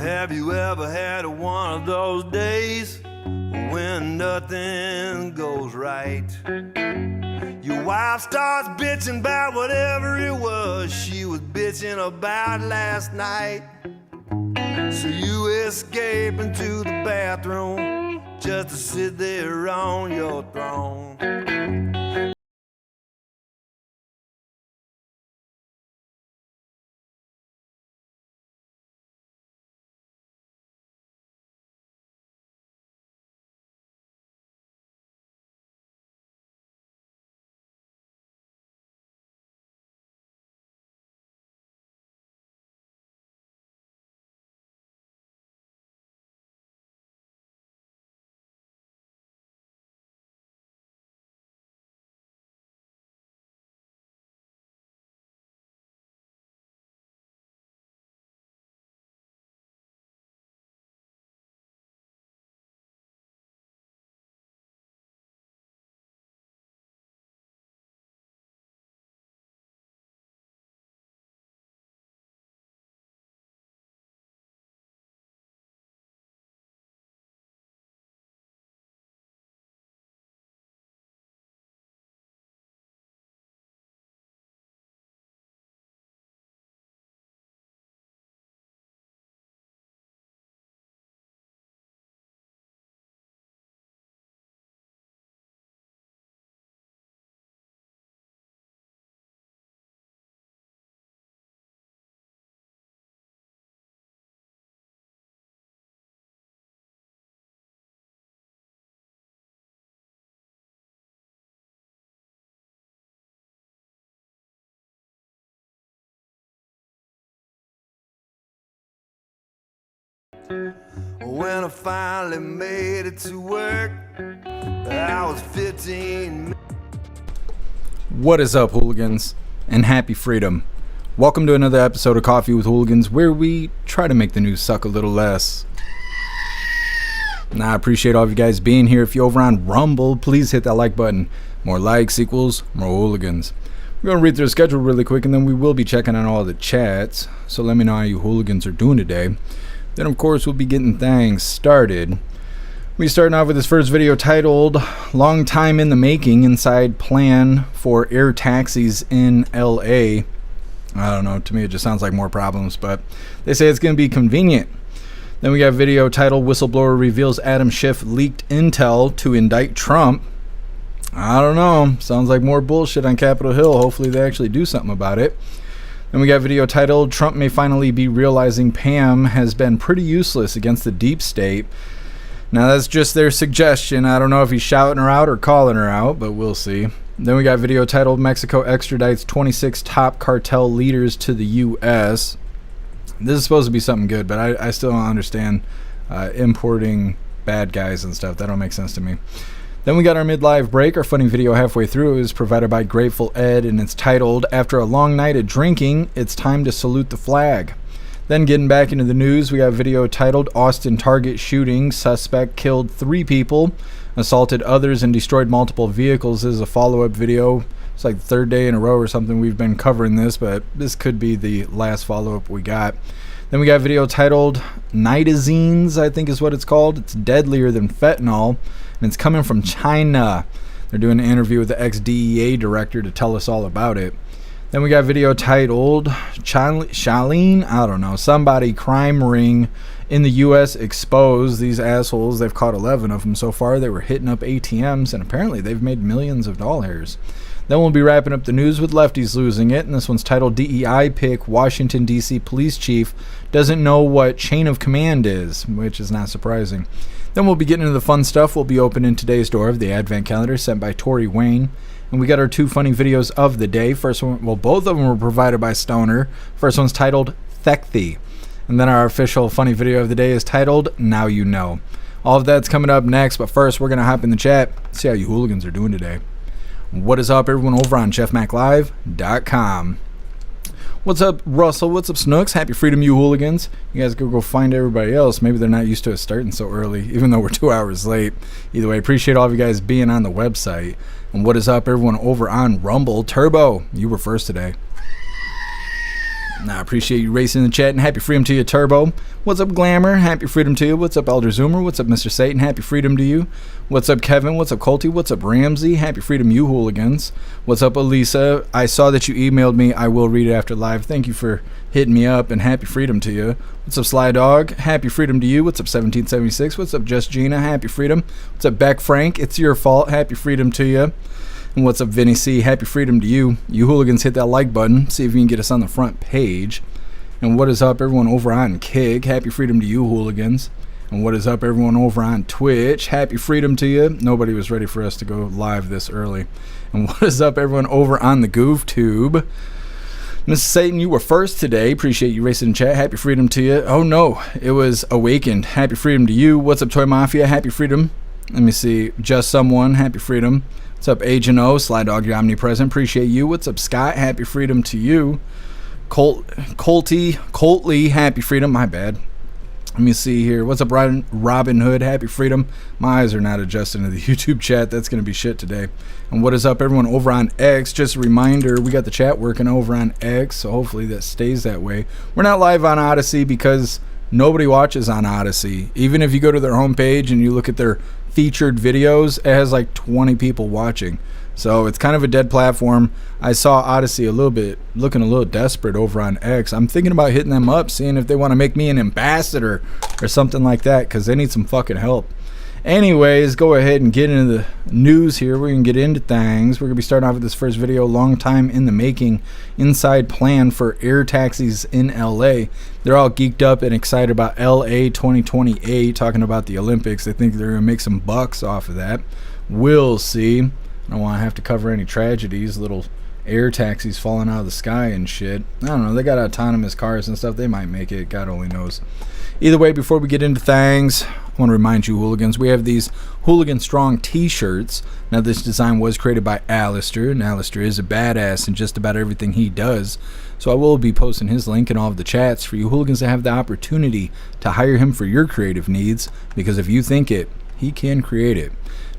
Have you ever had one of those days when nothing goes right? Your wife starts bitching about whatever it was she was bitching about last night. So you escape into the bathroom just to sit there on your throne. When I finally made it to work, I was 15. What is up, hooligans, and happy freedom. Welcome to another episode of Coffee with Hooligans, where we try to make the news suck a little less. Now, I appreciate all of you guys being here. If you're over on Rumble, please hit that like button. More likes equals more hooligans. We're going to read through the schedule really quick, and then we will be checking on all the chats. So let me know how you hooligans are doing today. Then, of course, we'll be getting things started. We starting off with this first video titled "Long Time in the Making Inside Plan for Air Taxis in LA." I don't know, to me it just sounds like more problems, but they say it's going to be convenient. Then we got a video titled "Whistleblower Reveals Adam Schiff Leaked Intel to Indict Trump." I don't know, sounds like more bullshit on Capitol Hill. Hopefully they actually do something about it. Then we got a video titled "Trump May Finally Be Realizing Pam Has Been Pretty Useless Against the Deep State." Now that's just their suggestion. I don't know if he's shouting her out or calling her out, but we'll see. Then we got a video titled "Mexico Extradites 26 Top Cartel Leaders to the U.S." This is supposed to be something good, but I still don't understand importing bad guys and stuff. That don't make sense to me. Then we got our mid-live break. Our funny video halfway through is provided by Grateful Ed, and it's titled "After a Long Night of Drinking, It's Time to Salute the Flag." Then getting back into the news, we got a video titled "Austin Target Shooting. Suspect Killed 3 People, Assaulted Others, and Destroyed Multiple Vehicles." This is a follow-up video. It's like the third day in a row or something we've been covering this, but this could be the last follow-up we got. Then we got a video titled "Nitazenes," I think is what it's called. It's deadlier than fentanyl, and it's coming from China. They're doing an interview with the ex-DEA director to tell us all about it. Then we got a video titled "Shailene," I don't know, somebody crime ring in the U.S. exposed. These assholes, they've caught 11 of them so far. They were hitting up ATMs, and apparently they've made millions of dollars. Then we'll be wrapping up the news with lefties losing it, and this one's titled "DEI Pick Washington, D.C. Police Chief Doesn't Know What Chain of Command Is," which is not surprising. Then we'll be getting into the fun stuff. We'll be opening today's door of the Advent Calendar sent by Tori Wayne. And we got our 2 funny videos of the day. First one, well, both of them were provided by Stoner. First one's titled "Thekthi." And then our official funny video of the day is titled "Now You Know." All of that's coming up next, but first we're going to hop in the chat, see how you hooligans are doing today. What is up, everyone, over on jeffmaclive.com. What's up, Russell? What's up, Snooks? Happy freedom, you hooligans. You guys go find everybody else. Maybe they're not used to it starting so early, even though we're 2 hours late. Either way, appreciate all of you guys being on the website. And what is up, everyone, over on Rumble? Turbo, you were first today. I appreciate you racing in the chat, and happy freedom to you, Turbo. What's up, Glamour? Happy freedom to you. What's up, Elder Zoomer? What's up, Mr. Satan? Happy freedom to you. What's up, Kevin? What's up, Colty? What's up, Ramsey? Happy freedom, you hooligans. What's up, Elisa? I saw that you emailed me. I will read it after live. Thank you for hitting me up, and happy freedom to you. What's up, Sly Dog? Happy freedom to you. What's up, 1776? What's up, Just Gina? Happy freedom. What's up, Beck Frank? It's your fault. Happy freedom to you. And what's up, Vinny C? Happy freedom to you. You hooligans, hit that like button. See if you can get us on the front page. And what is up, everyone over on Kig? Happy freedom to you, hooligans. And what is up, everyone over on Twitch? Happy freedom to you. Nobody was ready for us to go live this early. And what is up, everyone over on the GoofTube? Mr. Satan, you were first today. Appreciate you racing in chat. Happy freedom to you. Oh no, it was Awakened. Happy freedom to you. What's up, Toy Mafia? Happy freedom. Let me see. Just Someone. Happy freedom. What's up, Agent O? Sly Dog, you're omnipresent. Appreciate you. What's up, Scott? Happy freedom to you. Coltley, happy freedom. My bad. Let me see here. What's up, Robin Hood? Happy freedom. My eyes are not adjusting to the YouTube chat. That's going to be shit today. And what is up, everyone over on X? Just a reminder, we got the chat working over on X, so hopefully that stays that way. We're not live on Odyssey because nobody watches on Odyssey. Even if you go to their homepage and you look at their featured videos, it has like 20 people watching. So it's kind of a dead platform. I saw Odyssey a little bit, looking a little desperate over on X. I'm thinking about hitting them up, seeing if they want to make me an ambassador or something like that, because they need some fucking help. Anyways, go ahead and get into the news here. We're going to get into things. We're going to be starting off with this first video, long time in the making, inside plan for air taxis in LA. They're all geeked up and excited about LA 2028, talking about the Olympics. They think they're going to make some bucks off of that. We'll see. I don't want to have to cover any tragedies, little air taxis falling out of the sky and shit. I don't know, they got autonomous cars and stuff. They might make it, God only knows. Either way, before we get into things, I want to remind you, hooligans, we have these Hooligan Strong t-shirts. Now, this design was created by Alistair, and Alistair is a badass in just about everything he does. So I will be posting his link in all of the chats for you hooligans to have the opportunity to hire him for your creative needs, because if you think it, he can create it.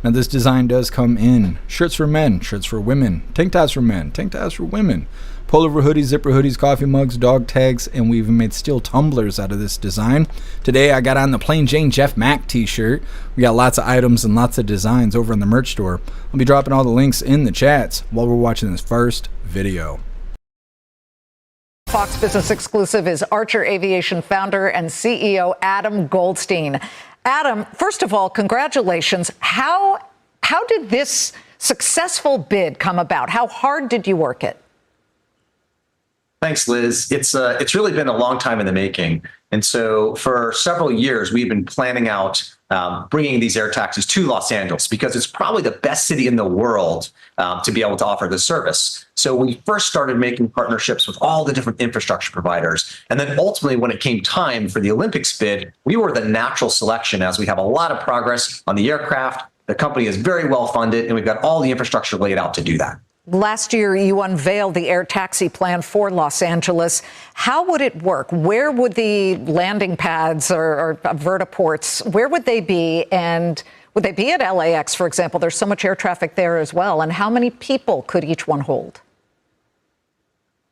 Now, this design does come in shirts for men, shirts for women, tank tops for men, tank tops for women, pullover hoodies, zipper hoodies, coffee mugs, dog tags, and we even made steel tumblers out of this design. Today, I got on the Plain Jane Jeff Mac t-shirt. We got lots of items and lots of designs over in the merch store. I'll be dropping all the links in the chats while we're watching this first video. Fox Business Exclusive is Archer Aviation founder and CEO Adam Goldstein. Adam, first of all, congratulations. How did this successful bid come about? How hard did you work it? Thanks, Liz. It's really been a long time in the making. And so for several years, we've been planning out bringing these air taxis to Los Angeles because it's probably the best city in the world to be able to offer this service. So we first started making partnerships with all the different infrastructure providers. And then ultimately, when it came time for the Olympics bid, we were the natural selection as we have a lot of progress on the aircraft. The company is very well funded, and we've got all the infrastructure laid out to do that. Last year, you unveiled the air taxi plan for Los Angeles. How would it work? Where would the landing pads or vertiports, where would they be? And would they be at LAX, for example? There's so much air traffic there as well. And how many people could each one hold?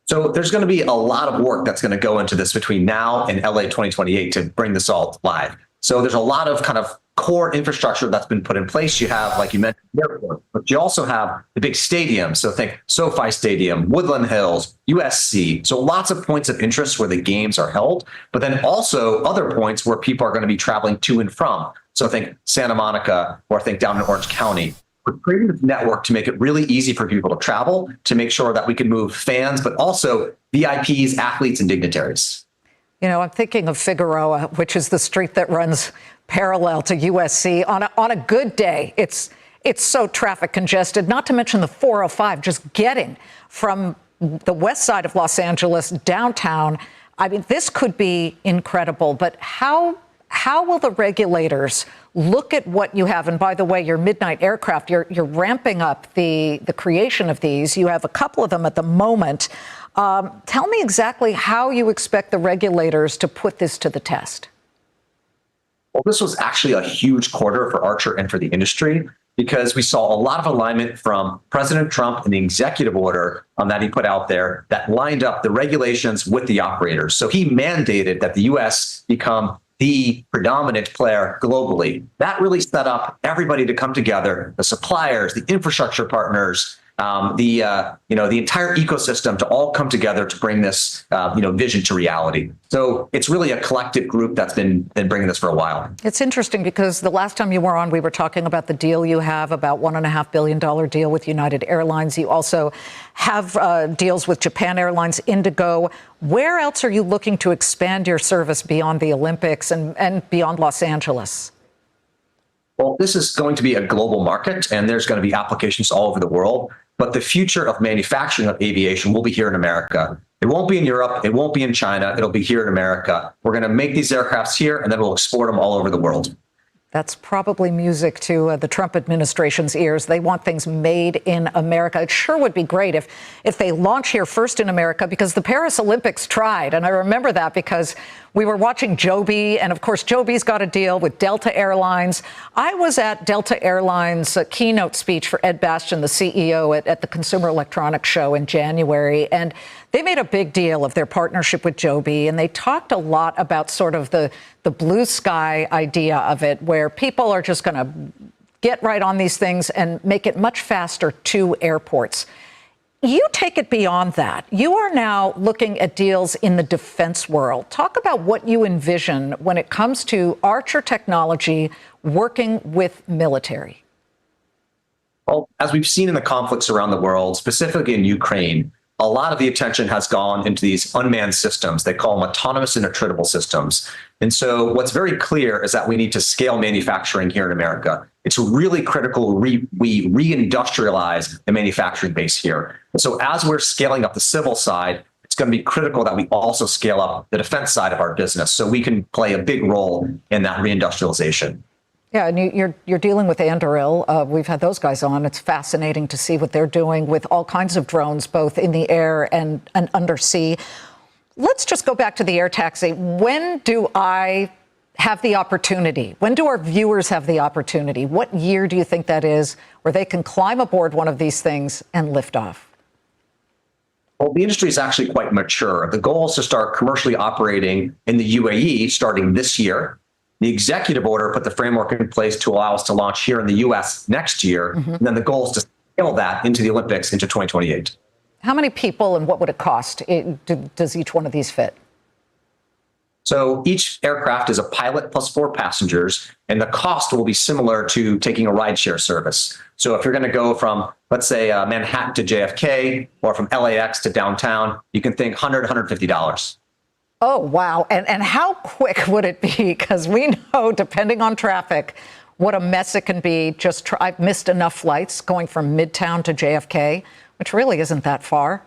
So there's going to be a lot of work that's going to go into this between now and LA 2028 to bring this all live. So there's a lot of kind of core infrastructure that's been put in place. You have, like you mentioned, the airport, but you also have the big stadiums. So think SoFi Stadium, Woodland Hills, USC. So lots of points of interest where the games are held, but then also other points where people are going to be traveling to and from. So think Santa Monica, or think down in Orange County. We're creating this network to make it really easy for people to travel, to make sure that we can move fans, but also VIPs, athletes, and dignitaries. You know, I'm thinking of Figueroa, which is the street that runs parallel to USC. On a good day, it's so traffic congested, not to mention the 405, just getting from the west side of Los Angeles downtown. I mean, this could be incredible, but how will the regulators look at what you have? And by the way, your Midnight aircraft, you're ramping up the creation of these. You have a couple of them at the moment. Tell me exactly how you expect the regulators to put this to the test. Well, this was actually a huge quarter for Archer and for the industry. because we saw a lot of alignment from President Trump and the executive order that he put out there that lined up the regulations with the operators. So he mandated that the U.S. become the predominant player globally. That really set up everybody to come together, the suppliers, the infrastructure partners, the entire ecosystem to all come together to bring this vision to reality. So it's really a collective group that's been bringing this for a while. It's interesting because the last time you were on, we were talking about the deal you have, about $1.5 billion deal with United Airlines. You also have deals with Japan Airlines, Indigo. Where else are you looking to expand your service beyond the Olympics and beyond Los Angeles? Well, this is going to be a global market, and there's going to be applications all over the world. But the future of manufacturing of aviation will be here in America. It won't be in Europe. It won't be in China. It'll be here in America. We're going to make these aircrafts here, and then we'll export them all over the world. That's probably music to the Trump administration's ears. They want things made in America. It sure would be great if they launch here first in America, because the Paris Olympics tried. And I remember that because we were watching Joby, and of course, Joby's got a deal with Delta Airlines. I was at Delta Airlines' keynote speech for Ed Bastian, the CEO, at the Consumer Electronics Show in January. And they made a big deal of their partnership with Joby, and they talked a lot about sort of the blue sky idea of it, where people are just going to get right on these things and make it much faster to airports. You take it beyond that. You are now looking at deals in the defense world. Talk about what you envision when it comes to Archer technology working with military. Well, as we've seen in the conflicts around the world, specifically in Ukraine, a lot of the attention has gone into these unmanned systems. They call them autonomous and attritable systems. And so what's very clear is that we need to scale manufacturing here in America. It's really critical we reindustrialize the manufacturing base here. And so as we're scaling up the civil side, it's going to be critical that we also scale up the defense side of our business so we can play a big role in that reindustrialization. Yeah, and you're dealing with Anduril. We've had those guys on. It's fascinating to see what they're doing with all kinds of drones, both in the air and undersea. Let's just go back to the air taxi. When do I have the opportunity? When do our viewers have the opportunity? What year do you think that is where they can climb aboard one of these things and lift off? Well, the industry is actually quite mature. The goal is to start commercially operating in the UAE starting this year. The executive order put the framework in place to allow us to launch here in the U.S. next year. And then the goal is to scale that into the Olympics into 2028. How many people and what would it cost? Does each one of these fit? So each aircraft is a pilot plus 4 passengers, and the cost will be similar to taking a rideshare service. So if you're going to go from, let's say, Manhattan to JFK or from LAX to downtown, you can think $100, $150. Oh, wow. And how quick would it be? Because we know, depending on traffic, what a mess it can be. I've missed enough flights going from Midtown to JFK, which really isn't that far.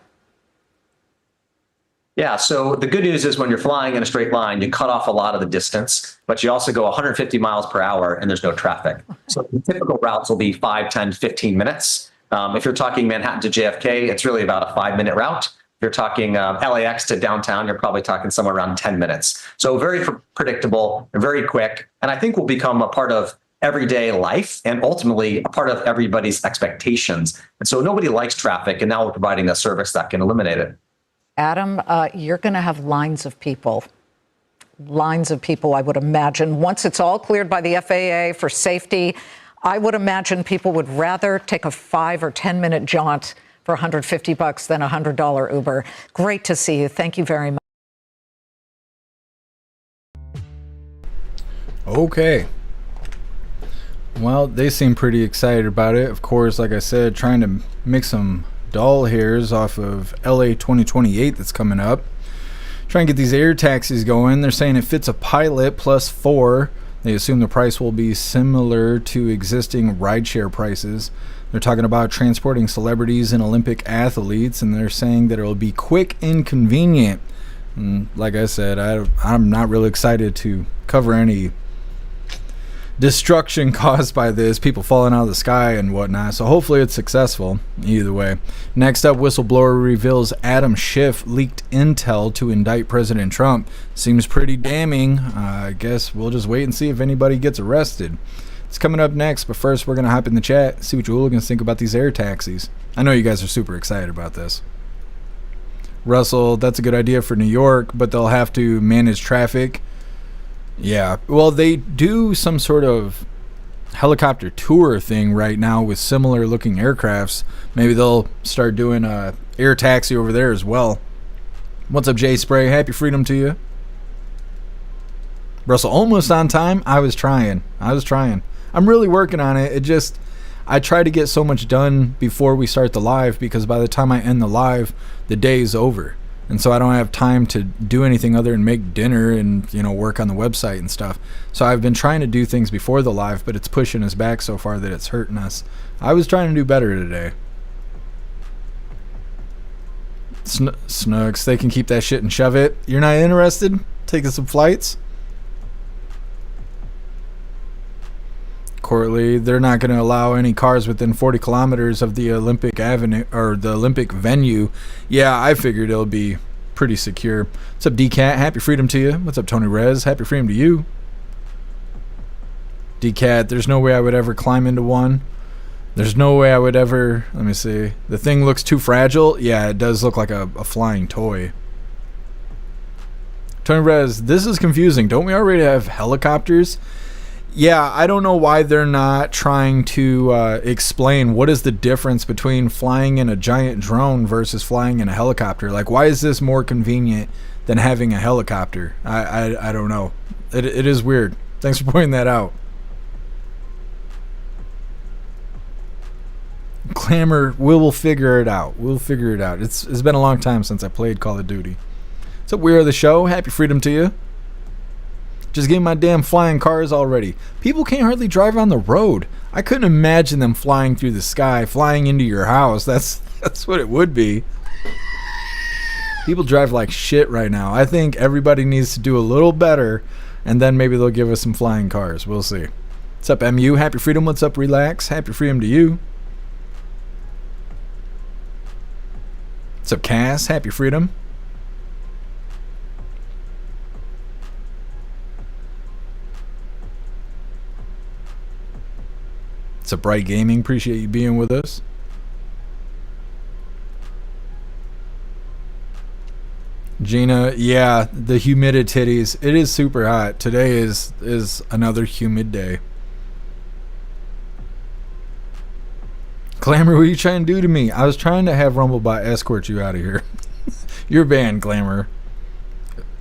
Yeah, so the good news is when you're flying in a straight line, you cut off a lot of the distance, but you also go 150 miles per hour and there's no traffic. So the typical routes will be 5, 10, 15 minutes. If you're talking Manhattan to JFK, it's really about a 5-minute route. If you're talking LAX to downtown, you're probably talking somewhere around 10 minutes. So very predictable, very quick, and I think will become a part of everyday life and ultimately a part of everybody's expectations. And so nobody likes traffic, and now we're providing a service that can eliminate it. Adam, you're going to have lines of people, I would imagine. Once it's all cleared by the FAA for safety, I would imagine people would rather take a 5 or 10 minute jaunt for $150 than a $100 Uber. Great to see you. Thank you very much. Okay. Well, they seem pretty excited about it. Of course, like I said, trying to make some doll hairs off of LA 2028 that's coming up. Trying to get these air taxis going. They're saying it fits a pilot plus 4. They assume the price will be similar to existing rideshare prices. They're talking about transporting celebrities and Olympic athletes, and they're saying that it will be quick and convenient. And like I said, I'm not really excited to cover any destruction caused by this, people falling out of the sky and whatnot. So hopefully it's successful either way. Next up, whistleblower reveals Adam Schiff leaked intel to indict President Trump. Seems pretty damning. I guess we'll just wait and see if anybody gets arrested. It's coming up next, but first we're going to hop in the chat, see what you hooligans think about these air taxis. I know you guys are super excited about this. Russell, that's a good idea for New York, but they'll have to manage traffic. Yeah, well, they do some sort of helicopter tour thing right now with similar looking aircrafts. Maybe they'll start doing a air taxi over there as well. What's up, Jay Spray? Happy freedom to you. Russell, almost on time. I was trying. I'm really working on it. I try to get so much done before we start the live, because by the time I end the live, the day's over. And so I don't have time to do anything other than make dinner and, work on the website and stuff. So I've been trying to do things before the live, but it's pushing us back so far that it's hurting us. I was trying to do better today. Snugs, they can keep that shit and shove it. You're not interested? Taking some flights? Courtly, they're not going to allow any cars within 40 kilometers of the Olympic Avenue or the Olympic venue. Yeah, I figured it'll be pretty secure. What's up, DCat? Happy freedom to you. What's up, Tony Rez? Happy freedom to you. DCat, there's no way I would ever climb into one. There's no way I would ever. Let me see. The thing looks too fragile. Yeah, it does look like a flying toy. Tony Rez, this is confusing. Don't we already have helicopters? Yeah, I don't know why they're not trying to explain what is the difference between flying in a giant drone versus flying in a helicopter. Like, why is this more convenient than having a helicopter? I don't know. It is weird. Thanks for pointing that out. Clamor, we'll figure it out. It's been a long time since I played Call of Duty. So we are the show. Happy freedom to you. Just getting my damn flying cars already. People can't hardly drive on the road. I couldn't imagine them flying through the sky, flying into your house. That's what it would be. People drive like shit right now. I think everybody needs to do a little better, and then maybe they'll give us some flying cars. We'll see. What's up, MU? Happy freedom. What's up, Relax? Happy freedom to you. What's up, Cass? Happy freedom. It's a Bright Gaming. Appreciate you being with us. Gina, yeah, the humidities. It is super hot. Today is another humid day. Glamour, what are you trying to do to me? I was trying to have Rumblebot escort you out of here. You're banned, Glamour.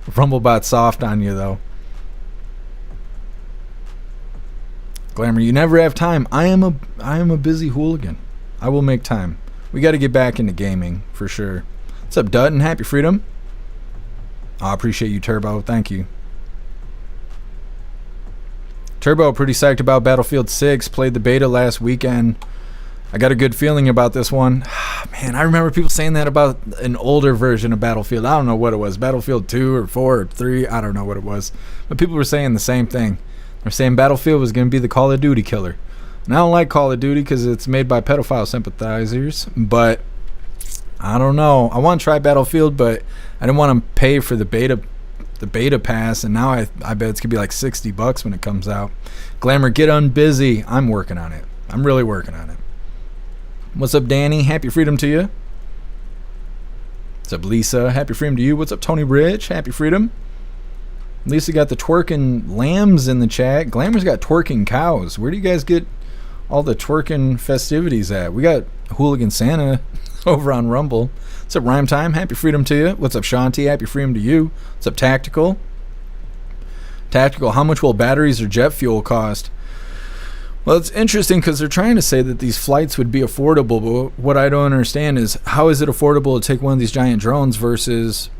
Rumblebot's soft on you, though. Glamour, you never have time. I am a busy hooligan. I will make time. We got to get back into gaming for sure. What's up, Dutton? Happy freedom. I appreciate you, Turbo. Thank you. Turbo, pretty psyched about Battlefield 6. Played the beta last weekend. I got a good feeling about this one. Man, I remember people saying that about an older version of Battlefield. I don't know what it was. Battlefield 2 or 4 or 3. I don't know what it was. But people were saying the same thing. They're saying Battlefield was going to be the Call of Duty killer. And I don't like Call of Duty because it's made by pedophile sympathizers. But I don't know. I want to try Battlefield, but I didn't want to pay for the beta pass. And now I bet it's going to be like $60 when it comes out. Glamour, get unbusy. I'm working on it. I'm really working on it. What's up, Danny? Happy freedom to you. What's up, Lisa? Happy freedom to you. What's up, Tony Rich? Happy freedom. Lisa got the twerking lambs in the chat. Glamour's got twerking cows. Where do you guys get all the twerking festivities at? We got Hooligan Santa over on Rumble. What's up, Rhyme Time? Happy freedom to you. What's up, Shanti? Happy freedom to you. What's up, Tactical? Tactical, how much will batteries or jet fuel cost? Well, it's interesting because they're trying to say that these flights would be affordable, but what I don't understand is how is it affordable to take one of these giant drones versus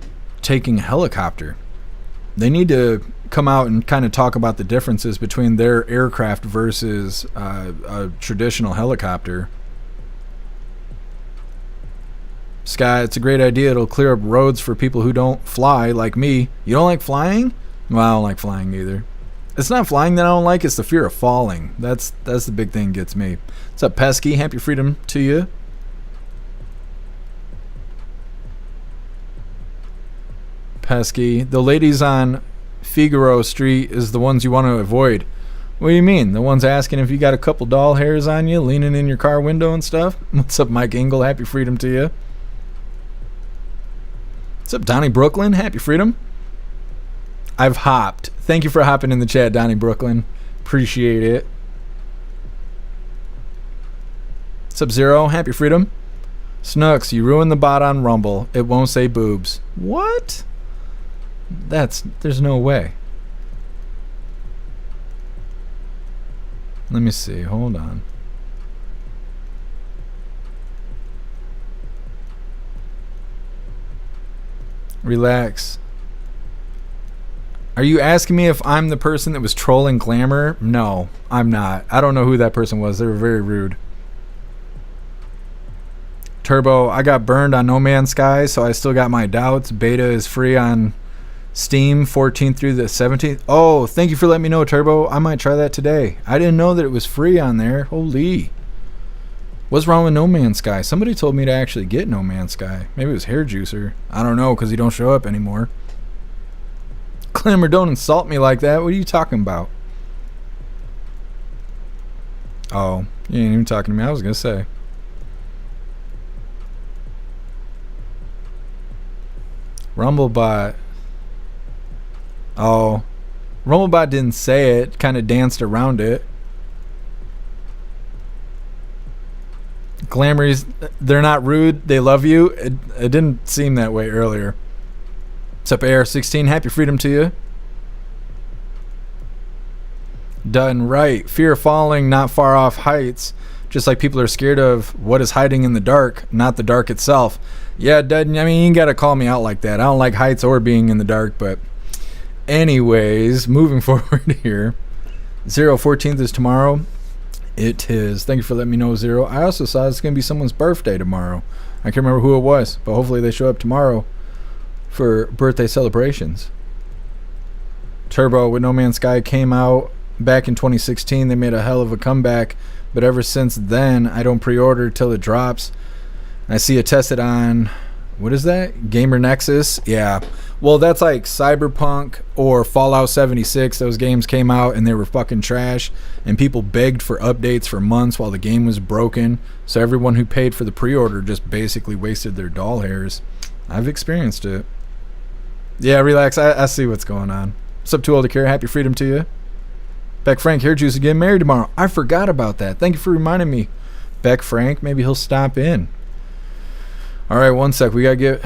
taking a helicopter? They need to come out and kind of talk about the differences between their aircraft versus a traditional helicopter. Sky, it's a great idea. It'll clear up roads for people who don't fly, like me. You don't like flying? Well, I don't like flying either. It's not flying that I don't like, it's the fear of falling. That's the big thing that gets me. What's up, Pesky? Happy freedom to you. Pesky. The ladies on Figaro Street is the ones you want to avoid. What do you mean? The ones asking if you got a couple doll hairs on you, leaning in your car window and stuff? What's up, Mike Engel? Happy freedom to you. What's up, Donnie Brooklyn? Happy freedom. I've hopped. Thank you for hopping in the chat, Donnie Brooklyn. Appreciate it. What's up, Zero? Happy freedom. Snooks, you ruined the bot on Rumble. It won't say boobs. What? There's no way. Let me see. Hold on. Relax. Are you asking me if I'm the person that was trolling Glamour? No, I'm not. I don't know who that person was. They were very rude. Turbo, I got burned on No Man's Sky, so I still got my doubts. Beta is free on Steam 14th through the 17th. Oh, thank you for letting me know, Turbo. I might try that today. I didn't know that it was free on there. Holy. What's wrong with No Man's Sky? Somebody told me to actually get No Man's Sky. Maybe it was Hair Juicer. I don't know, because he don't show up anymore. Clamor, don't insult me like that. What are you talking about? Oh, you ain't even talking to me. I was going to say. Rumblebot. Oh, Rumblebot didn't say it, kind of danced around it. Glamours, they're not rude, they love you. It didn't seem that way earlier. What's up, AR16? Happy freedom to you. Done right. Fear of falling, not far off heights. Just like people are scared of what is hiding in the dark, not the dark itself. Yeah, Dud, I mean, you gotta call me out like that. I don't like heights or being in the dark, but anyways, moving forward here. 14th is tomorrow. It is. Thank you for letting me know, Zero. I also saw it's going to be someone's birthday tomorrow. I can't remember who it was, but hopefully they show up tomorrow for birthday celebrations. Turbo with No Man's Sky came out back in 2016. They made a hell of a comeback, but ever since then, I don't pre-order till it drops. I see it tested on, what is that? Gamer Nexus? Yeah. Well, that's like Cyberpunk or Fallout 76. Those games came out and they were fucking trash, and people begged for updates for months while the game was broken. So everyone who paid for the pre-order just basically wasted their doll hairs. I've experienced it. Yeah, relax. I see what's going on. What's up, Too Old to Care? Happy freedom to you. Beck Frank, Hair Juice is getting married tomorrow. I forgot about that. Thank you for reminding me. Beck Frank, maybe he'll stop in. All right, one sec. We gotta get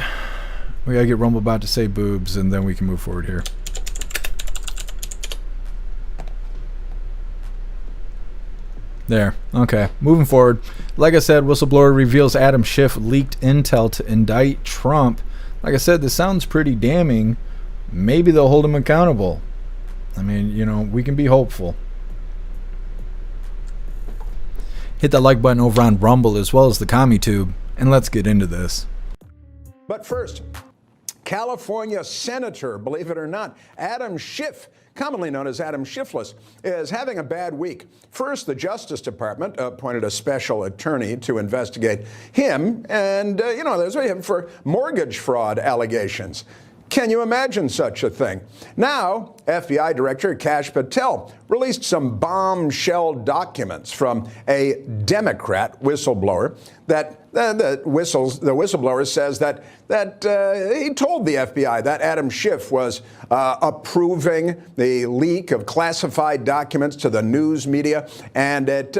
Rumblebot to say boobs, and then we can move forward here. There. Okay. Moving forward. Like I said, whistleblower reveals Adam Schiff leaked intel to indict Trump. Like I said, this sounds pretty damning. Maybe they'll hold him accountable. I mean, you know, we can be hopeful. Hit that like button over on Rumble as well as the CommuTube, and let's get into this. But first, California Senator, believe it or not, Adam Schiff, commonly known as Adam Schiffless, is having a bad week. First, the Justice Department appointed a special attorney to investigate him and, there's him for mortgage fraud allegations. Can you imagine such a thing? Now, FBI Director Kash Patel released some bombshell documents from a Democrat whistleblower that the whistleblower says that he told the FBI that Adam Schiff was approving the leak of classified documents to the news media, and it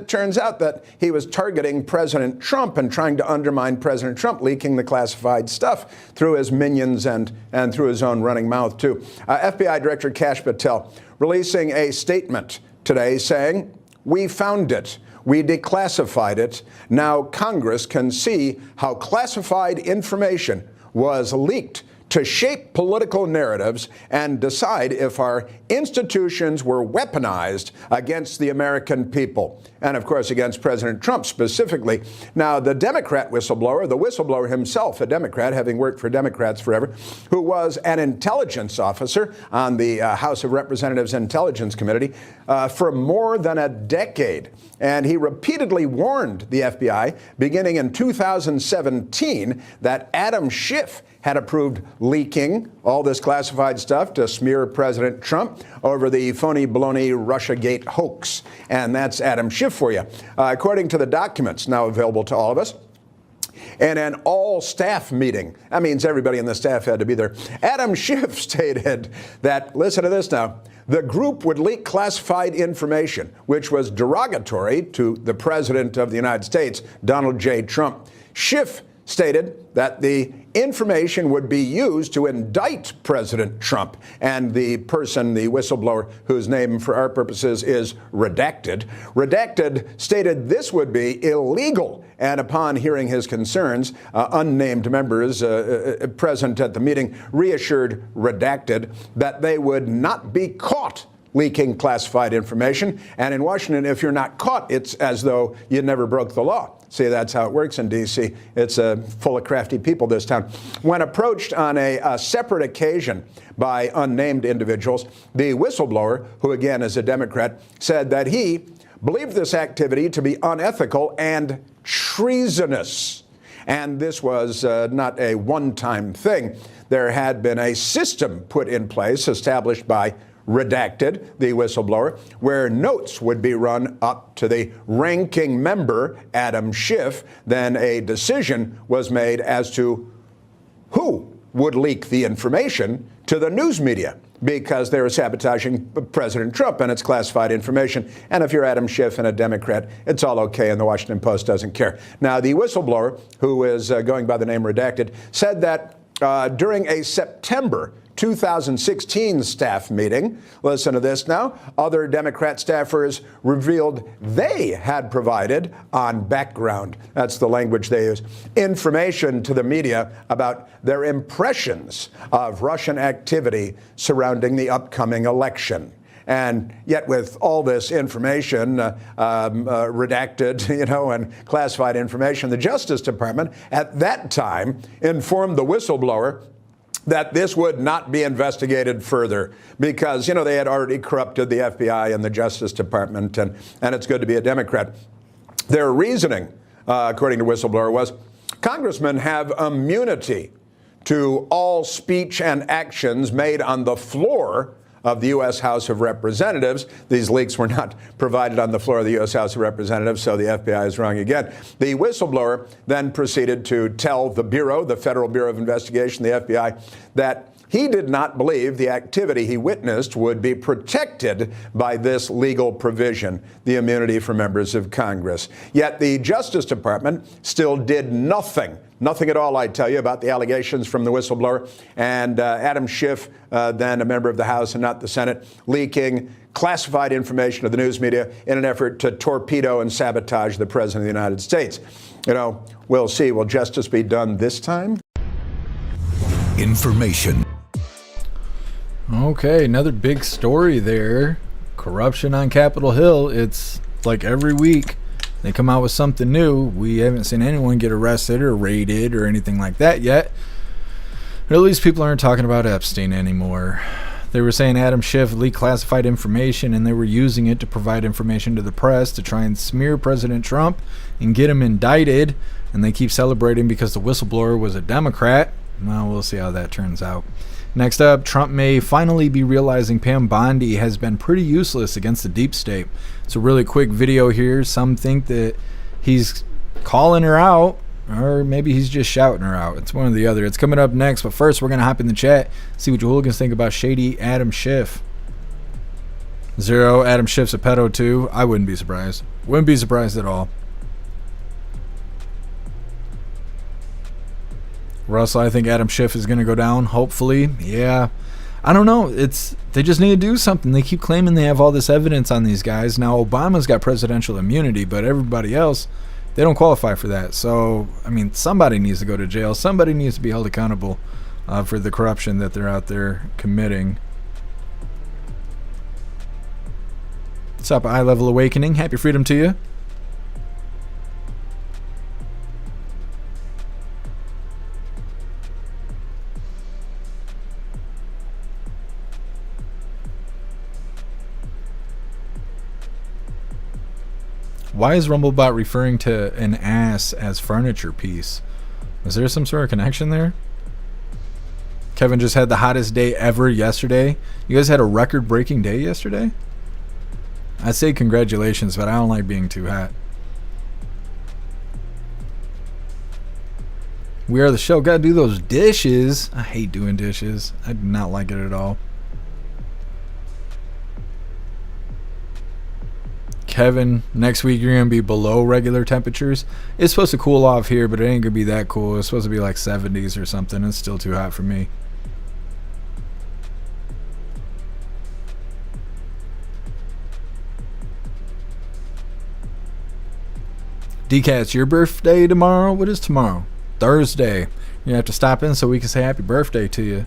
turns out that he was targeting President Trump and trying to undermine President Trump, leaking the classified stuff through his minions and through his own running mouth too. FBI Director Kash Patel releasing a statement today saying, "We found it. We declassified it. Now Congress can see how classified information was leaked to shape political narratives and decide if our institutions were weaponized against the American people." And of course, against President Trump specifically. Now, the Democrat whistleblower, the whistleblower himself, a Democrat, having worked for Democrats forever, who was an intelligence officer on the House of Representatives Intelligence Committee for more than a decade. And he repeatedly warned the FBI, beginning in 2017, that Adam Schiff had approved leaking all this classified stuff to smear President Trump over the phony baloney Russiagate hoax. And that's Adam Schiff for you. According to the documents now available to all of us, in an all-staff meeting, that means everybody in the staff had to be there, Adam Schiff stated that, listen to this now, the group would leak classified information, which was derogatory to the President of the United States, Donald J. Trump. Schiff stated that the information would be used to indict President Trump, and the person, the whistleblower, whose name for our purposes is redacted, stated this would be illegal. And upon hearing his concerns, unnamed members present at the meeting reassured redacted that they would not be caught leaking classified information. And in Washington, if you're not caught, it's as though you never broke the law. See, that's how it works in D.C. It's full of crafty people, this town. When approached on a separate occasion by unnamed individuals, the whistleblower, who again is a Democrat, said that he believed this activity to be unethical and treasonous. And this was not a one-time thing. There had been a system put in place, established by redacted, the whistleblower, where notes would be run up to the ranking member, Adam Schiff. Then a decision was made as to who would leak the information to the news media, because they were sabotaging President Trump and it's classified information. And if you're Adam Schiff and a Democrat, it's all okay, and the Washington Post doesn't care. Now, the whistleblower, who is going by the name redacted, said that during a September 2016 staff meeting, listen to this now, other Democrat staffers revealed they had provided on background, that's the language they use, information to the media about their impressions of Russian activity surrounding the upcoming election. And yet with all this information, redacted, and classified information, the Justice Department at that time informed the whistleblower that this would not be investigated further because, they had already corrupted the FBI and the Justice Department, and it's good to be a Democrat. Their reasoning, according to whistleblower, was congressmen have immunity to all speech and actions made on the floor of the U.S. House of Representatives. These leaks were not provided on the floor of the U.S. House of Representatives, so the FBI is wrong again. The whistleblower then proceeded to tell the Bureau, the Federal Bureau of Investigation, the FBI, that he did not believe the activity he witnessed would be protected by this legal provision, the immunity for members of Congress. Yet the Justice Department still did nothing at all, I tell you, about the allegations from the whistleblower and Adam Schiff, then a member of the House and not the Senate, leaking classified information to the news media in an effort to torpedo and sabotage the President of the United States. We'll see. Will justice be done this time? Information. Okay, another big story there. Corruption on Capitol Hill. It's like every week they come out with something new. We haven't seen anyone get arrested or raided or anything like that yet. But at least people aren't talking about Epstein anymore. They were saying Adam Schiff leaked classified information and they were using it to provide information to the press to try and smear President Trump and get him indicted. And they keep celebrating because the whistleblower was a Democrat. Well, we'll see how that turns out. Next up, Trump may finally be realizing Pam Bondi has been pretty useless against the deep state. It's a really quick video here. Some think that he's calling her out, or maybe he's just shouting her out. It's one or the other. It's coming up next, but first we're going to hop in the chat, see what you hooligans think about shady Adam Schiff. Zero, Adam Schiff's a pedo too. I wouldn't be surprised. Wouldn't be surprised at all. Russell, I think Adam Schiff is going to go down, hopefully. Yeah. I don't know. They just need to do something. They keep claiming they have all this evidence on these guys. Now, Obama's got presidential immunity, but everybody else, they don't qualify for that. So, somebody needs to go to jail. Somebody needs to be held accountable for the corruption that they're out there committing. What's up, Eye Level Awakening? Happy freedom to you. Why is Rumblebot referring to an ass as furniture piece? Is there some sort of connection there? Kevin just had the hottest day ever yesterday. You guys had a record-breaking day yesterday? I'd say congratulations, but I don't like being too hot. We are the show. Gotta do those dishes. I hate doing dishes. I do not like it at all. Kevin, next week you're gonna be below regular temperatures. It's supposed to cool off here, but it ain't gonna be that cool. It's supposed to be like 70s or something. It's still too hot for me. DK, it's your birthday tomorrow? What is tomorrow? Thursday. You have to stop in so we can say happy birthday to you.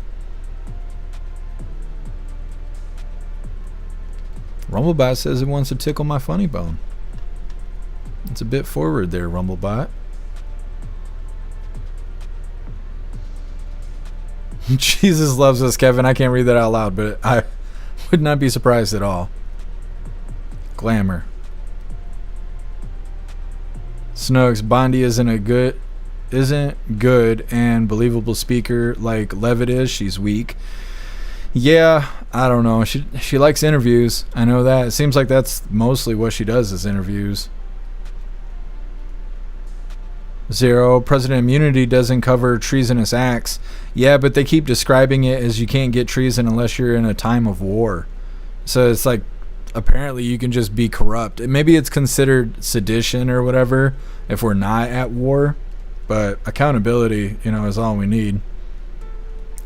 Rumblebot says it wants to tickle my funny bone. It's a bit forward there, Rumblebot. Jesus loves us, Kevin. I can't read that out loud, but I would not be surprised at all. Glamour. Snugs, Bondi isn't good and believable speaker like Levitt is. She's weak. Yeah, I don't know. She likes interviews. I know that. It seems like that's mostly what she does is interviews. Zero, President immunity doesn't cover treasonous acts. Yeah, but they keep describing it as you can't get treason unless you're in a time of war. So it's like, apparently you can just be corrupt. Maybe it's considered sedition or whatever if we're not at war. But accountability, is all we need.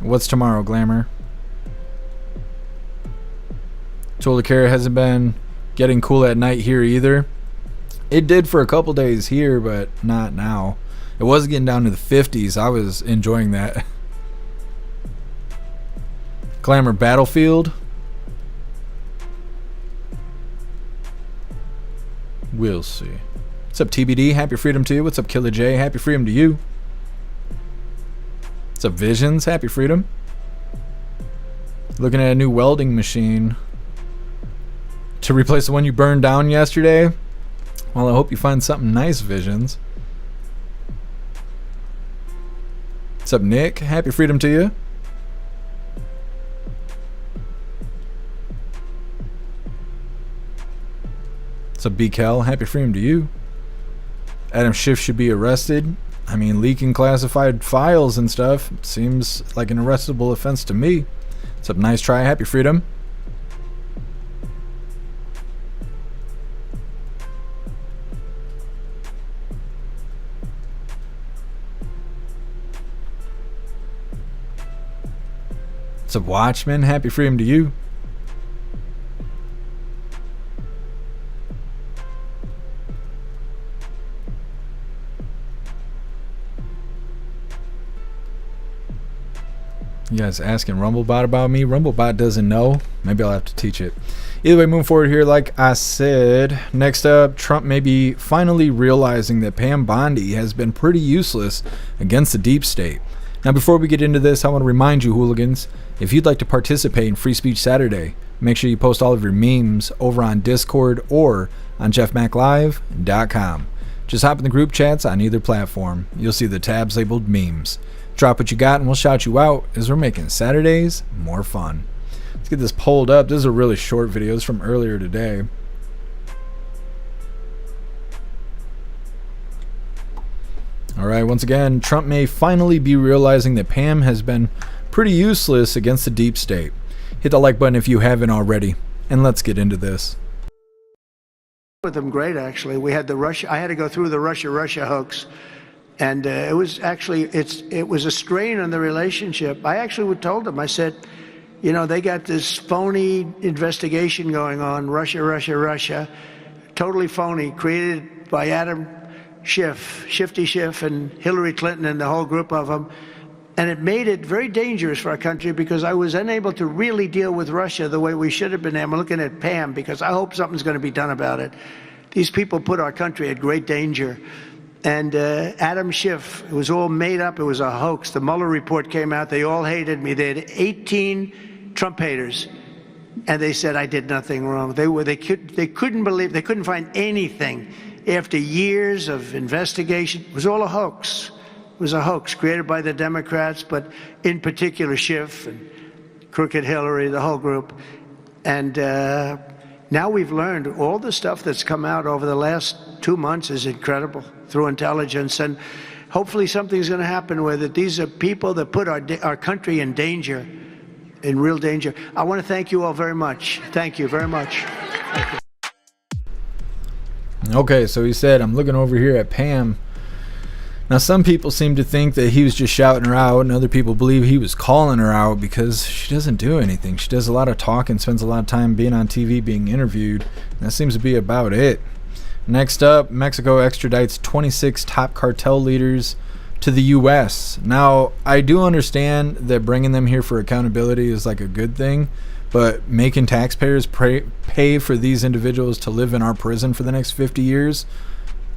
What's tomorrow, Glamour? Tolikara hasn't been getting cool at night here either. It did for a couple days here, but not now. It was getting down to the 50s. I was enjoying that. Glamour Battlefield. We'll see. What's up, TBD? Happy freedom to you. What's up, Killer J? Happy freedom to you. What's up, Visions? Happy freedom. Looking at a new welding machine to replace the one you burned down yesterday. Well, I hope you find something nice, Visions. What's up, Nick? Happy freedom to you. What's up, BKL? Happy freedom to you. Adam Schiff should be arrested. I mean, leaking classified files and stuff seems like an arrestable offense to me. What's up, nice try? Happy freedom. What's up, Watchman? Happy freedom to you. You guys asking Rumblebot about me? Rumblebot doesn't know. Maybe I'll have to teach it. Either way, moving forward here, like I said. Next up, Trump may be finally realizing that Pam Bondi has been pretty useless against the deep state. Now, before we get into this, I want to remind you, hooligans, if you'd like to participate in Free Speech Saturday, make sure you post all of your memes over on Discord or on jeffmaclive.com. Just hop in the group chats on either platform. You'll see the tabs labeled memes. Drop what you got and we'll shout you out as we're making Saturdays more fun. Let's get this pulled up. This is a really short video. It's from earlier today. Alright, once again, Trump may finally be realizing that Pam has been pretty useless against the deep state. Hit the like button if you haven't already, and let's get into this. With them great, actually. We had the Russia. I had to go through the Russia hoax. And it was actually, it was a strain on the relationship. I actually told them, I said, they got this phony investigation going on, Russia, totally phony, created by Adam Schiff, Shifty Schiff, and Hillary Clinton and the whole group of them. And it made it very dangerous for our country because I was unable to really deal with Russia the way we should have been. I'm looking at Pam because I hope something's going to be done about it. These people put our country at great danger. And Adam Schiff, it was all made up. It was a hoax. The Mueller report came out. They all hated me. They had 18 Trump haters, and they said I did nothing wrong. They couldn't believe. They couldn't find anything after years of investigation. It was all a hoax. It was a hoax created by the Democrats, but in particular Schiff and Crooked Hillary, the whole group. And now we've learned all the stuff that's come out over the last 2 months is incredible through intelligence. And hopefully something's going to happen with it. These are people that put our country in danger, in real danger. I want to thank you all very much. Thank you very much. Okay, so he said, I'm looking over here at Pam. Now, some people seem to think that he was just shouting her out, and other people believe he was calling her out because she doesn't do anything. She does a lot of talking, spends a lot of time being on TV, being interviewed. And that seems to be about it. Next up, Mexico extradites 26 top cartel leaders to the U.S. Now, I do understand that bringing them here for accountability is like a good thing, but making taxpayers pay for these individuals to live in our prison for the next 50 years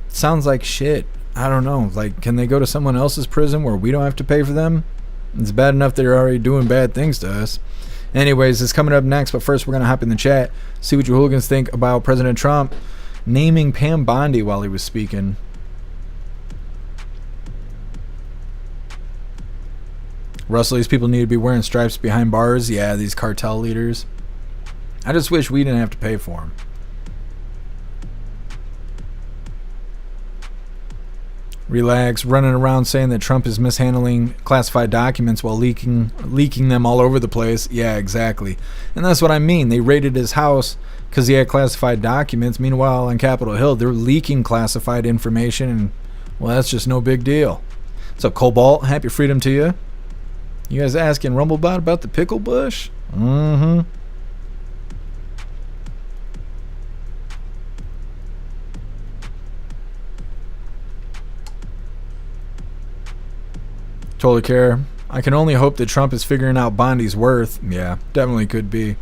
sounds like shit. I don't know. Like, can they go to someone else's prison where we don't have to pay for them? It's bad enough they're already doing bad things to us. Anyways, it's coming up next, but first we're going to hop in the chat, see what you hooligans think about President Trump naming Pam Bondi while he was speaking. Russell, these people need to be wearing stripes behind bars. Yeah, these cartel leaders. I just wish we didn't have to pay for them. Relax, running around saying that Trump is mishandling classified documents while leaking them all over the place. Yeah, exactly. And that's what I mean. They raided his house because he had classified documents. Meanwhile, on Capitol Hill, they're leaking classified information, and, well, that's just no big deal. What's up, Cobalt? Happy freedom to you. You guys asking Rumblebot about the pickle bush? Mm-hmm. Totally care. I can only hope that Trump is figuring out Bondi's worth. Yeah, definitely could be.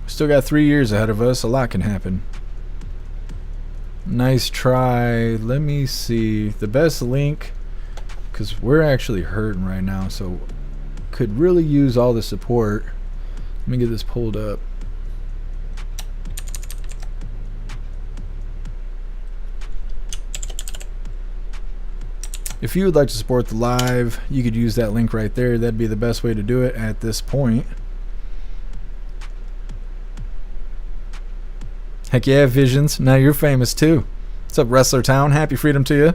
Still got 3 years ahead of us. A lot can happen. Nice try. Let me see. The best link, because we're actually hurting right now, so could really use all the support. Let me get this pulled up. If you would like to support the live, you could use that link right there. That'd be the best way to do it at this point. Heck yeah, Visions. Now you're famous too. What's up, Wrestler Town? Happy freedom to you.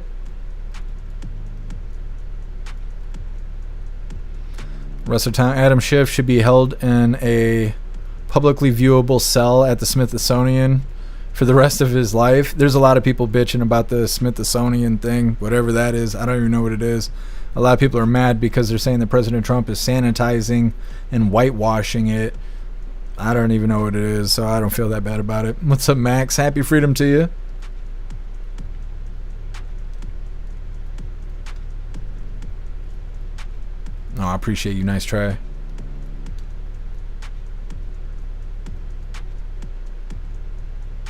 Wrestler Town. Adam Schiff should be held in a publicly viewable cell at the Smithsonian for the rest of his life. There's a lot of people bitching about the Smithsonian thing, whatever that is. I don't even know what it is. A lot of people are mad because they're saying that President Trump is sanitizing and whitewashing it. I don't even know what it is, so I don't feel that bad about it. What's up, Max? Happy freedom to you. Oh, I appreciate you. Nice try.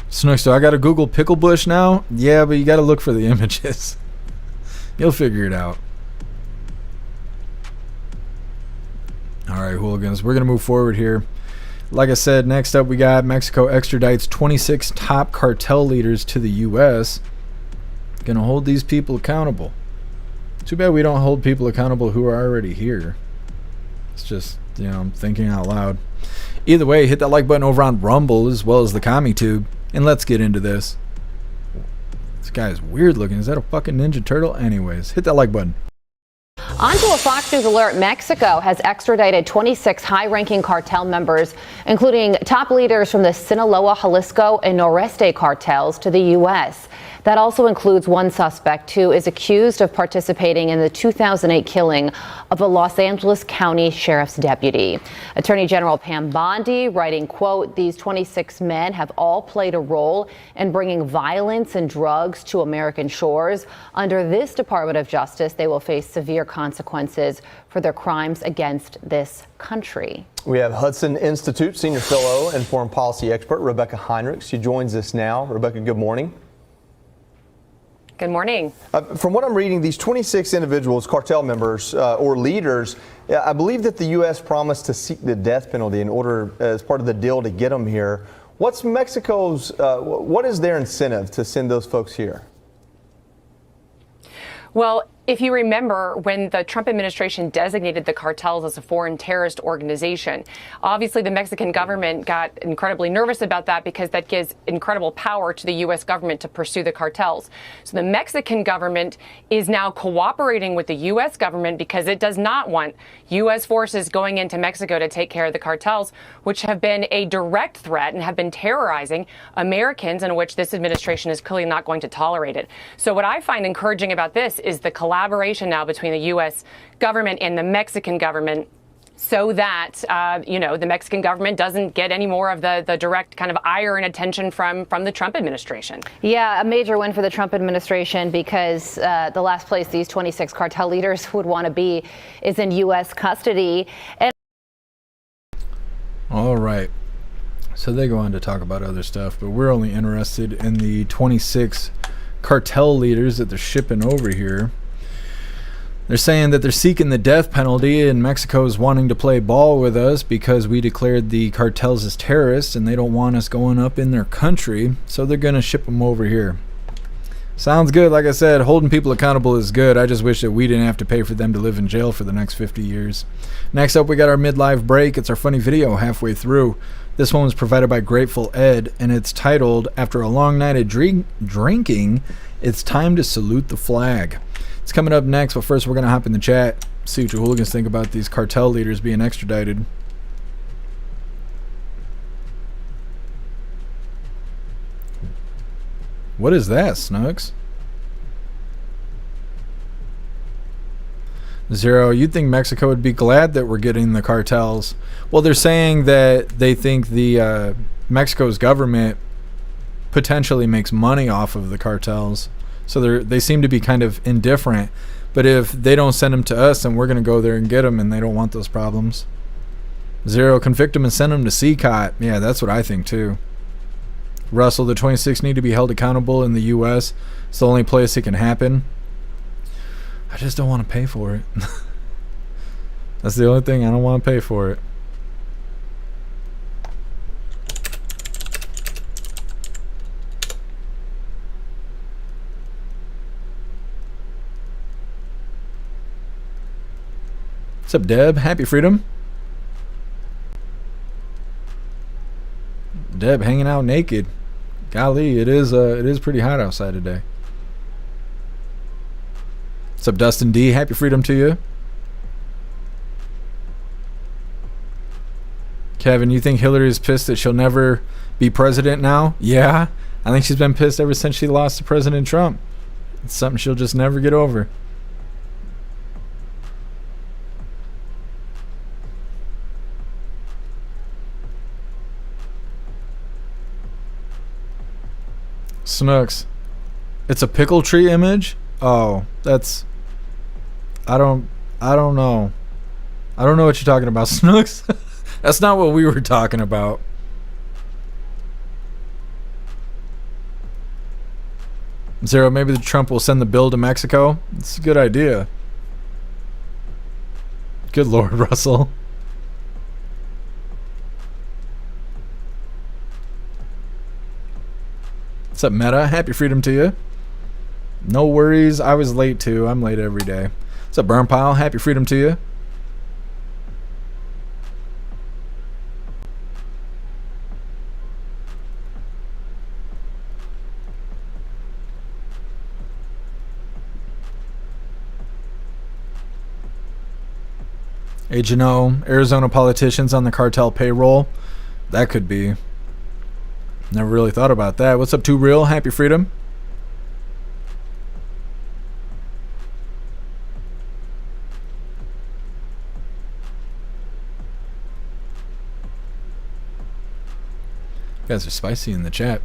Snooks, do I gotta Google pickle bush now? Yeah, but you gotta look for the images. You'll figure it out. Alright, hooligans, we're gonna move forward here. Like I said, next up we got Mexico extradites 26 top cartel leaders to the U.S. Gonna hold these people accountable. Too bad we don't hold people accountable who are already here. It's just, you know, I'm thinking out loud. Either way, hit that like button over on Rumble as well as the CommiTube. And let's get into this. This guy is weird looking. Is that a fucking Ninja Turtle? Anyways, hit that like button. On to a Fox News alert. Mexico has extradited 26 high-ranking cartel members, including top leaders from the Sinaloa, Jalisco, and Noreste cartels to the U.S. That also includes one suspect who is accused of participating in the 2008 killing of a Los Angeles County Sheriff's deputy. Attorney General Pam Bondi writing, quote, "These 26 men have all played a role in bringing violence and drugs to American shores. Under this Department of Justice, they will face severe consequences for their crimes against this country." We have Hudson Institute Senior Fellow and Foreign Policy Expert Rebecca Heinrich. She joins us now. Rebecca, good morning. Good morning. From what I'm reading, these 26 individuals, cartel members or leaders, I believe that the U.S. promised to seek the death penalty in order, as part of the deal to get them here. What's Mexico's, what is their incentive to send those folks here? Well, if you remember, when the Trump administration designated the cartels as a foreign terrorist organization, obviously the Mexican government got incredibly nervous about that because that gives incredible power to the U.S. government to pursue the cartels. So the Mexican government is now cooperating with the U.S. government because it does not want U.S. forces going into Mexico to take care of the cartels, which have been a direct threat and have been terrorizing Americans, in which this administration is clearly not going to tolerate it. So what I find encouraging about this is the collaboration now between the U.S. government and the Mexican government, so that, the Mexican government doesn't get any more of the direct kind of ire and attention from the Trump administration. Yeah, a major win for the Trump administration, because the last place these 26 cartel leaders would want to be is in U.S. custody. And all right. So they go on to talk about other stuff, but we're only interested in the 26 cartel leaders that they're shipping over here. They're saying that they're seeking the death penalty, and Mexico is wanting to play ball with us because we declared the cartels as terrorists and they don't want us going up in their country, so they're going to ship them over here. Sounds good. Like I said, holding people accountable is good. I just wish that we didn't have to pay for them to live in jail for the next 50 years. Next up, we got our midlife break. It's our funny video halfway through. This one was provided by Grateful Ed, and it's titled, "After a long night of drinking, it's time to salute the flag." It's coming up next, but first we're going to hop in the chat, see what your hooligans think about these cartel leaders being extradited. What is that, Snooks? Zero, you'd think Mexico would be glad that we're getting the cartels. Well, they're saying that they think the Mexico's government potentially makes money off of the cartels. So they seem to be kind of indifferent. But if they don't send them to us, then we're going to go there and get them, and they don't want those problems. Zero, convict them and send them to CCOT. Yeah, that's what I think too. Russell, the 26 need to be held accountable in the U.S. It's the only place it can happen. I just don't want to pay for it. That's the only thing. I don't want to pay for it. What's up, Deb? Happy Freedom. Deb hanging out naked. Golly, it is pretty hot outside today. What's up, Dustin D? Happy Freedom to you. Kevin, you think Hillary is pissed that she'll never be president now? Yeah, I think she's been pissed ever since she lost to President Trump. It's something she'll just never get over. Snooks, it's a pickle tree image? Oh, that's... I don't know. I don't know what you're talking about, Snooks. That's not what we were talking about. Zero, maybe the Trump will send the bill to Mexico? It's a good idea. Good Lord, Russell. What's up, Meta? Happy Freedom to you. No worries. I was late too. I'm late every day. What's up, Burn Pile? Happy Freedom to you. Hey, Jano, Arizona politicians on the cartel payroll. That could be. Never really thought about that. What's up, Too Real? Happy Freedom. You guys are spicy in the chat.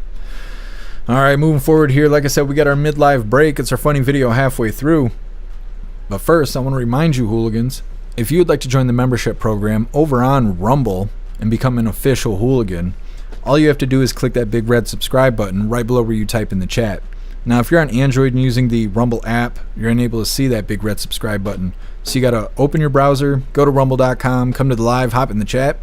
All right, moving forward here. Like I said, we got our midlife break. It's our funny video halfway through. But first, I want to remind you, hooligans, if you would like to join the membership program over on Rumble and become an official hooligan, all you have to do is click that big red subscribe button right below where you type in the chat. Now, if you're on Android and using the Rumble app, you're unable to see that big red subscribe button. So you got to open your browser, go to rumble.com, come to the live, hop in the chat.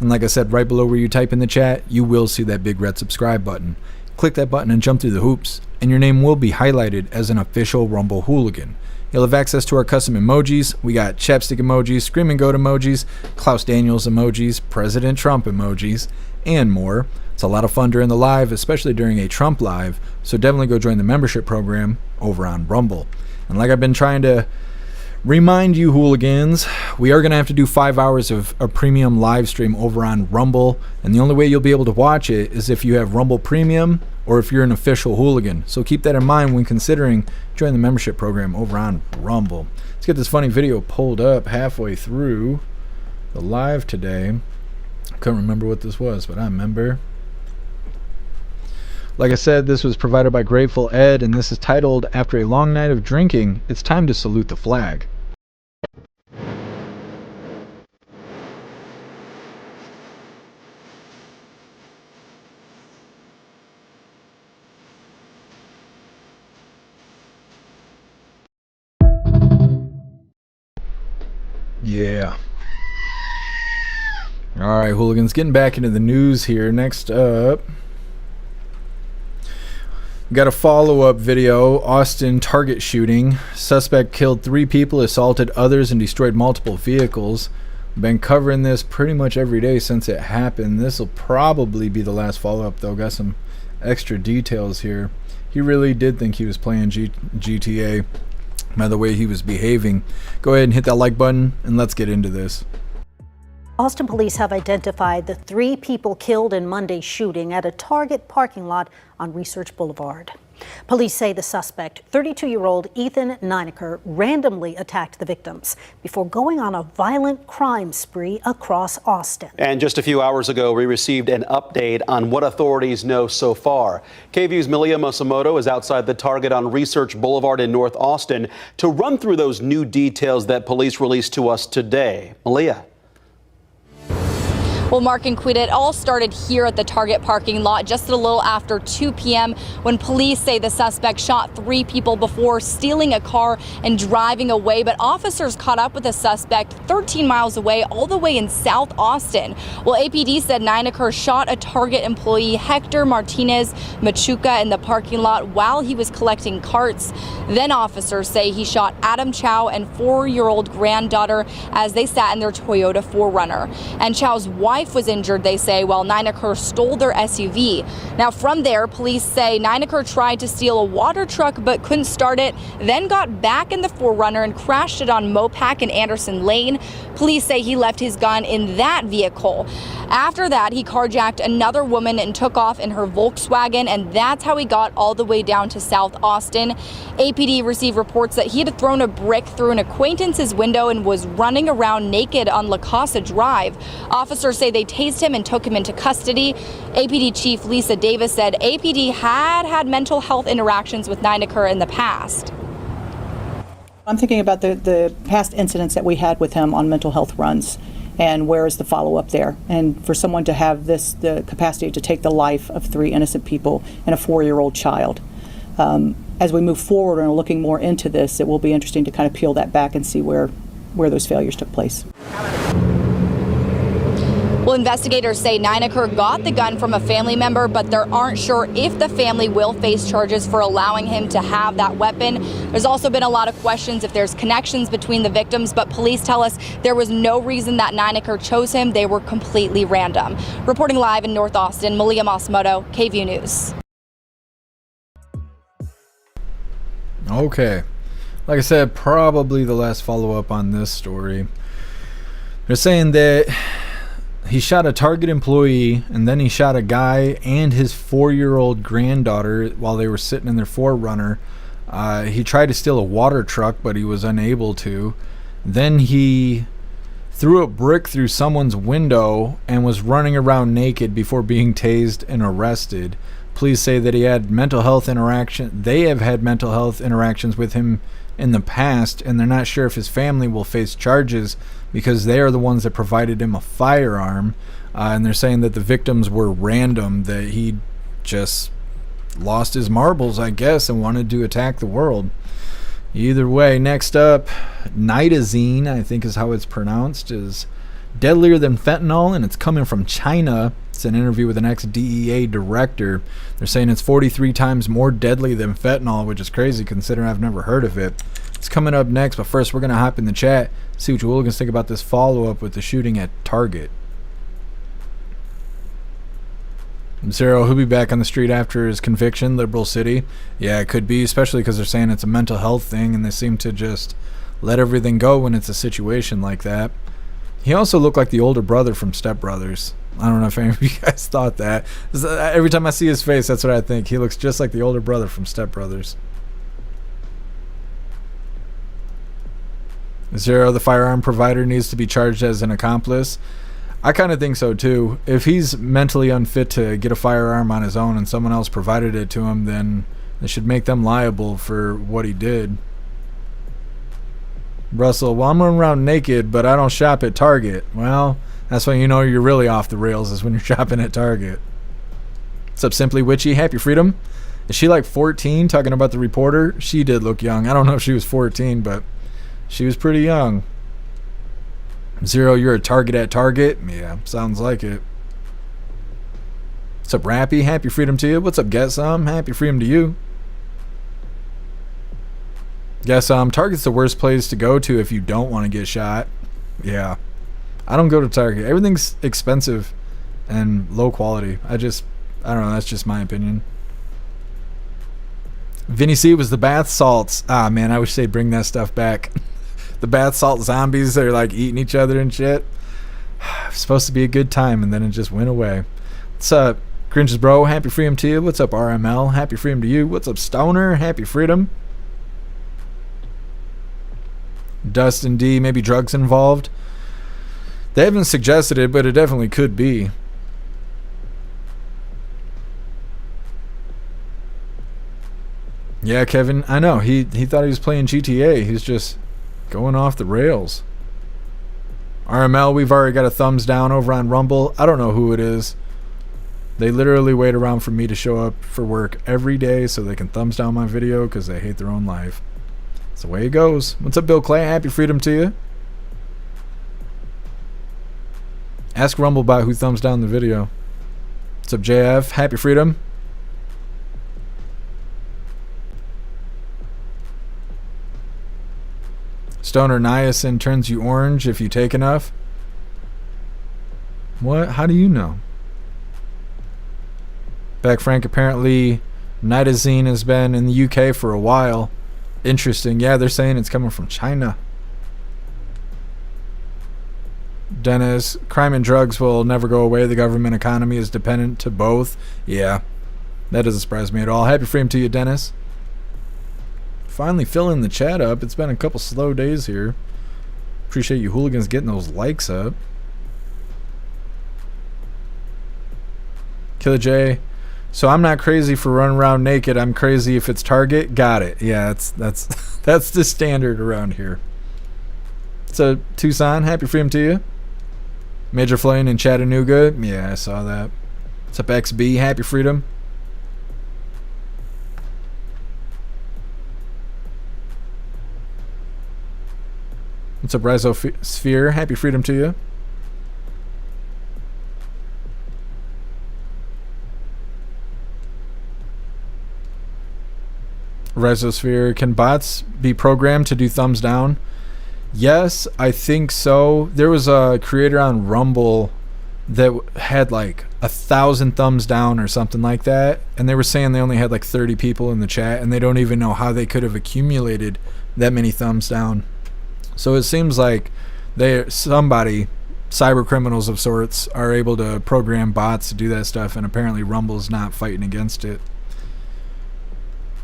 And like I said, right below where you type in the chat, you will see that big red subscribe button. click that button and jump through the hoops, and your name will be highlighted as an official Rumble Hooligan. You'll have access to our custom emojis. We got chapstick emojis, screaming goat emojis, Klaus Daniels emojis, President Trump emojis, and more. It's a lot of fun during the live, especially during a Trump live, so definitely go join the membership program over on Rumble. And like I've been trying to remind you hooligans, we are going to have to do 5 hours of a premium live stream over on Rumble, and the only way you'll be able to watch it is if you have Rumble Premium or if you're an official hooligan. So keep that in mind when considering joining the membership program over on Rumble. Let's get this funny video pulled up halfway through the live today. I couldn't remember what this was, but I remember. Like I said, this was provided by Grateful Ed, and this is titled, "After a Long Night of Drinking, It's Time to Salute the Flag." Yeah. Alright, hooligans, getting back into the news here. Next up, we got a follow-up video. Austin Target shooting. Suspect killed 3 people, assaulted others, and destroyed multiple vehicles. Been covering this pretty much every day since it happened. This will probably be the last follow-up, though. Got some extra details here. He really did think he was playing GTA by the way he was behaving. Go ahead and hit that like button, and let's get into this. Austin police have identified the 3 people killed in Monday's shooting at a Target parking lot on Research Boulevard. Police say the suspect, 32-year-old Ethan Nineker, randomly attacked the victims before going on a violent crime spree across Austin. And just a few hours ago, we received an update on what authorities know so far. KVU's Malia Masamoto is outside the Target on Research Boulevard in North Austin to run through those new details that police released to us today. Malia. Well, Mark and Quita, it all started here at the Target parking lot just a little after 2 p.m. when police say the suspect shot 3 people before stealing a car and driving away. But officers caught up with the suspect 13 miles away, all the way in South Austin. Well, APD said Nineker shot a Target employee, Hector Martinez Machuca, in the parking lot while he was collecting carts. Then officers say he shot Adam Chow and 4-year-old granddaughter as they sat in their Toyota 4Runner. And Chow's wife was injured, they say, while Nineker stole their SUV. Now, from there, police say Nineker tried to steal a water truck but couldn't start it, then got back in the 4Runner and crashed it on Mopac and Anderson Lane. Police say he left his gun in that vehicle. After that, he carjacked another woman and took off in her Volkswagen, and that's how he got all the way down to South Austin. APD received reports that he had thrown a brick through an acquaintance's window and was running around naked on La Casa Drive. Officers say they tased him and took him into custody. APD Chief Lisa Davis said APD had mental health interactions with Nineker in the past. I'm thinking about the past incidents that we had with him on mental health runs, and where is the follow-up there? And for someone to have the capacity to take the life of 3 innocent people and a 4-year-old child. As we move forward and are looking more into this, it will be interesting to kind of peel that back and see where those failures took place. Well, investigators say Nineker got the gun from a family member, but they aren't sure if the family will face charges for allowing him to have that weapon. There's also been a lot of questions if there's connections between the victims, but police tell us there was no reason that Nineker chose him. They were completely random. Reporting live in North Austin, Malia Masamoto, KVU News. Okay. Like I said, probably the last follow-up on this story. They're saying that he shot a Target employee, and then he shot a guy and his 4-year-old granddaughter while they were sitting in their 4Runner. He tried to steal a water truck, but he was unable to. Then he threw a brick through someone's window and was running around naked before being tased and arrested. Police say that he had mental health interaction. They have had mental health interactions with him in the past, and they're not sure if his family will face charges because they are the ones that provided him a firearm. And they're saying that the victims were random, that he just lost his marbles, I guess, and wanted to attack the world. Either way, next up, Nitazene, I think is how it's pronounced, is deadlier than fentanyl, and it's coming from China. It's an interview with an ex-DEA director. They're saying it's 43 times more deadly than fentanyl, which is crazy considering I've never heard of it. It's coming up next, but first we're going to hop in the chat, see what you hooligans think about this follow-up with the shooting at Target. Zero, he'll be back on the street after his conviction, Liberal City. Yeah, it could be, especially because they're saying it's a mental health thing, and they seem to just let everything go when it's a situation like that. He also looked like the older brother from Step Brothers. I don't know if any of you guys thought that. Every time I see his face, that's what I think. He looks just like the older brother from Step Brothers. Zero, the firearm provider needs to be charged as an accomplice. I kind of think so too. If he's mentally unfit to get a firearm on his own and someone else provided it to him, then they should make them liable for what he did. Russell, well, I'm running around naked, but I don't shop at Target. Well, that's when you know you're really off the rails, is when you're shopping at Target. What's up, Simply Witchy? Happy Freedom. Is she like 14, talking about the reporter? She did look young. I don't know if she was 14, but she was pretty young. Zero, you're a target at Target? Yeah, sounds like it. What's up, Rappy? Happy Freedom to you. What's up, Get Some? Happy Freedom to you. Guess Target's the worst place to go to if you don't want to get shot. Yeah. I don't go to Target. Everything's expensive and low quality. I don't know, that's just my opinion. Vinny C was the bath salts. Ah, man, I wish they'd bring that stuff back. The bath salt zombies that are like eating each other and shit. It's supposed to be a good time, and then it just went away. What's up, Grinches Bro? Happy Freedom to you. What's up, RML? Happy Freedom to you. What's up, Stoner? Happy Freedom. Dustin D, maybe drugs involved. They haven't suggested it, but it definitely could be. Yeah, Kevin, I know. He thought he was playing GTA. He's just going off the rails. RML, we've already got a thumbs down over on Rumble. I don't know who it is. They literally wait around for me to show up for work every day so they can thumbs down my video because they hate their own life. That's the way it goes. What's up, Bill Clay? Happy Freedom to you. Ask Rumblebot who thumbs down the video. What's up, JF? Happy Freedom. Stoner, niacin turns you orange if you take enough. What? How do you know? Back Frank, apparently Nitazene has been in the UK for a while. Interesting. Yeah, they're saying it's coming from China. Dennis, crime and drugs will never go away. The government economy is dependent to both. Yeah, that doesn't surprise me at all. Happy Freedom to you, Dennis. Finally filling the chat up. It's been a couple slow days here. Appreciate you hooligans getting those likes up. Killer J, so I'm not crazy for running around naked. I'm crazy if it's Target. Got it. Yeah, that's that's the standard around here. So Tucson, happy Freedom to you. Major Flame in Chattanooga. Yeah, I saw that. What's up, XB? Happy Freedom. What's up, Rhizosphere? Happy Freedom to you. Rhizosphere, can bots be programmed to do thumbs down? Yes, I think so. There was a creator on Rumble that had like 1,000 thumbs down or something like that, and they were saying they only had like 30 people in the chat, and they don't even know how they could have accumulated that many thumbs down. So it seems like somebody, cyber criminals of sorts, are able to program bots to do that stuff, and apparently Rumble's not fighting against it.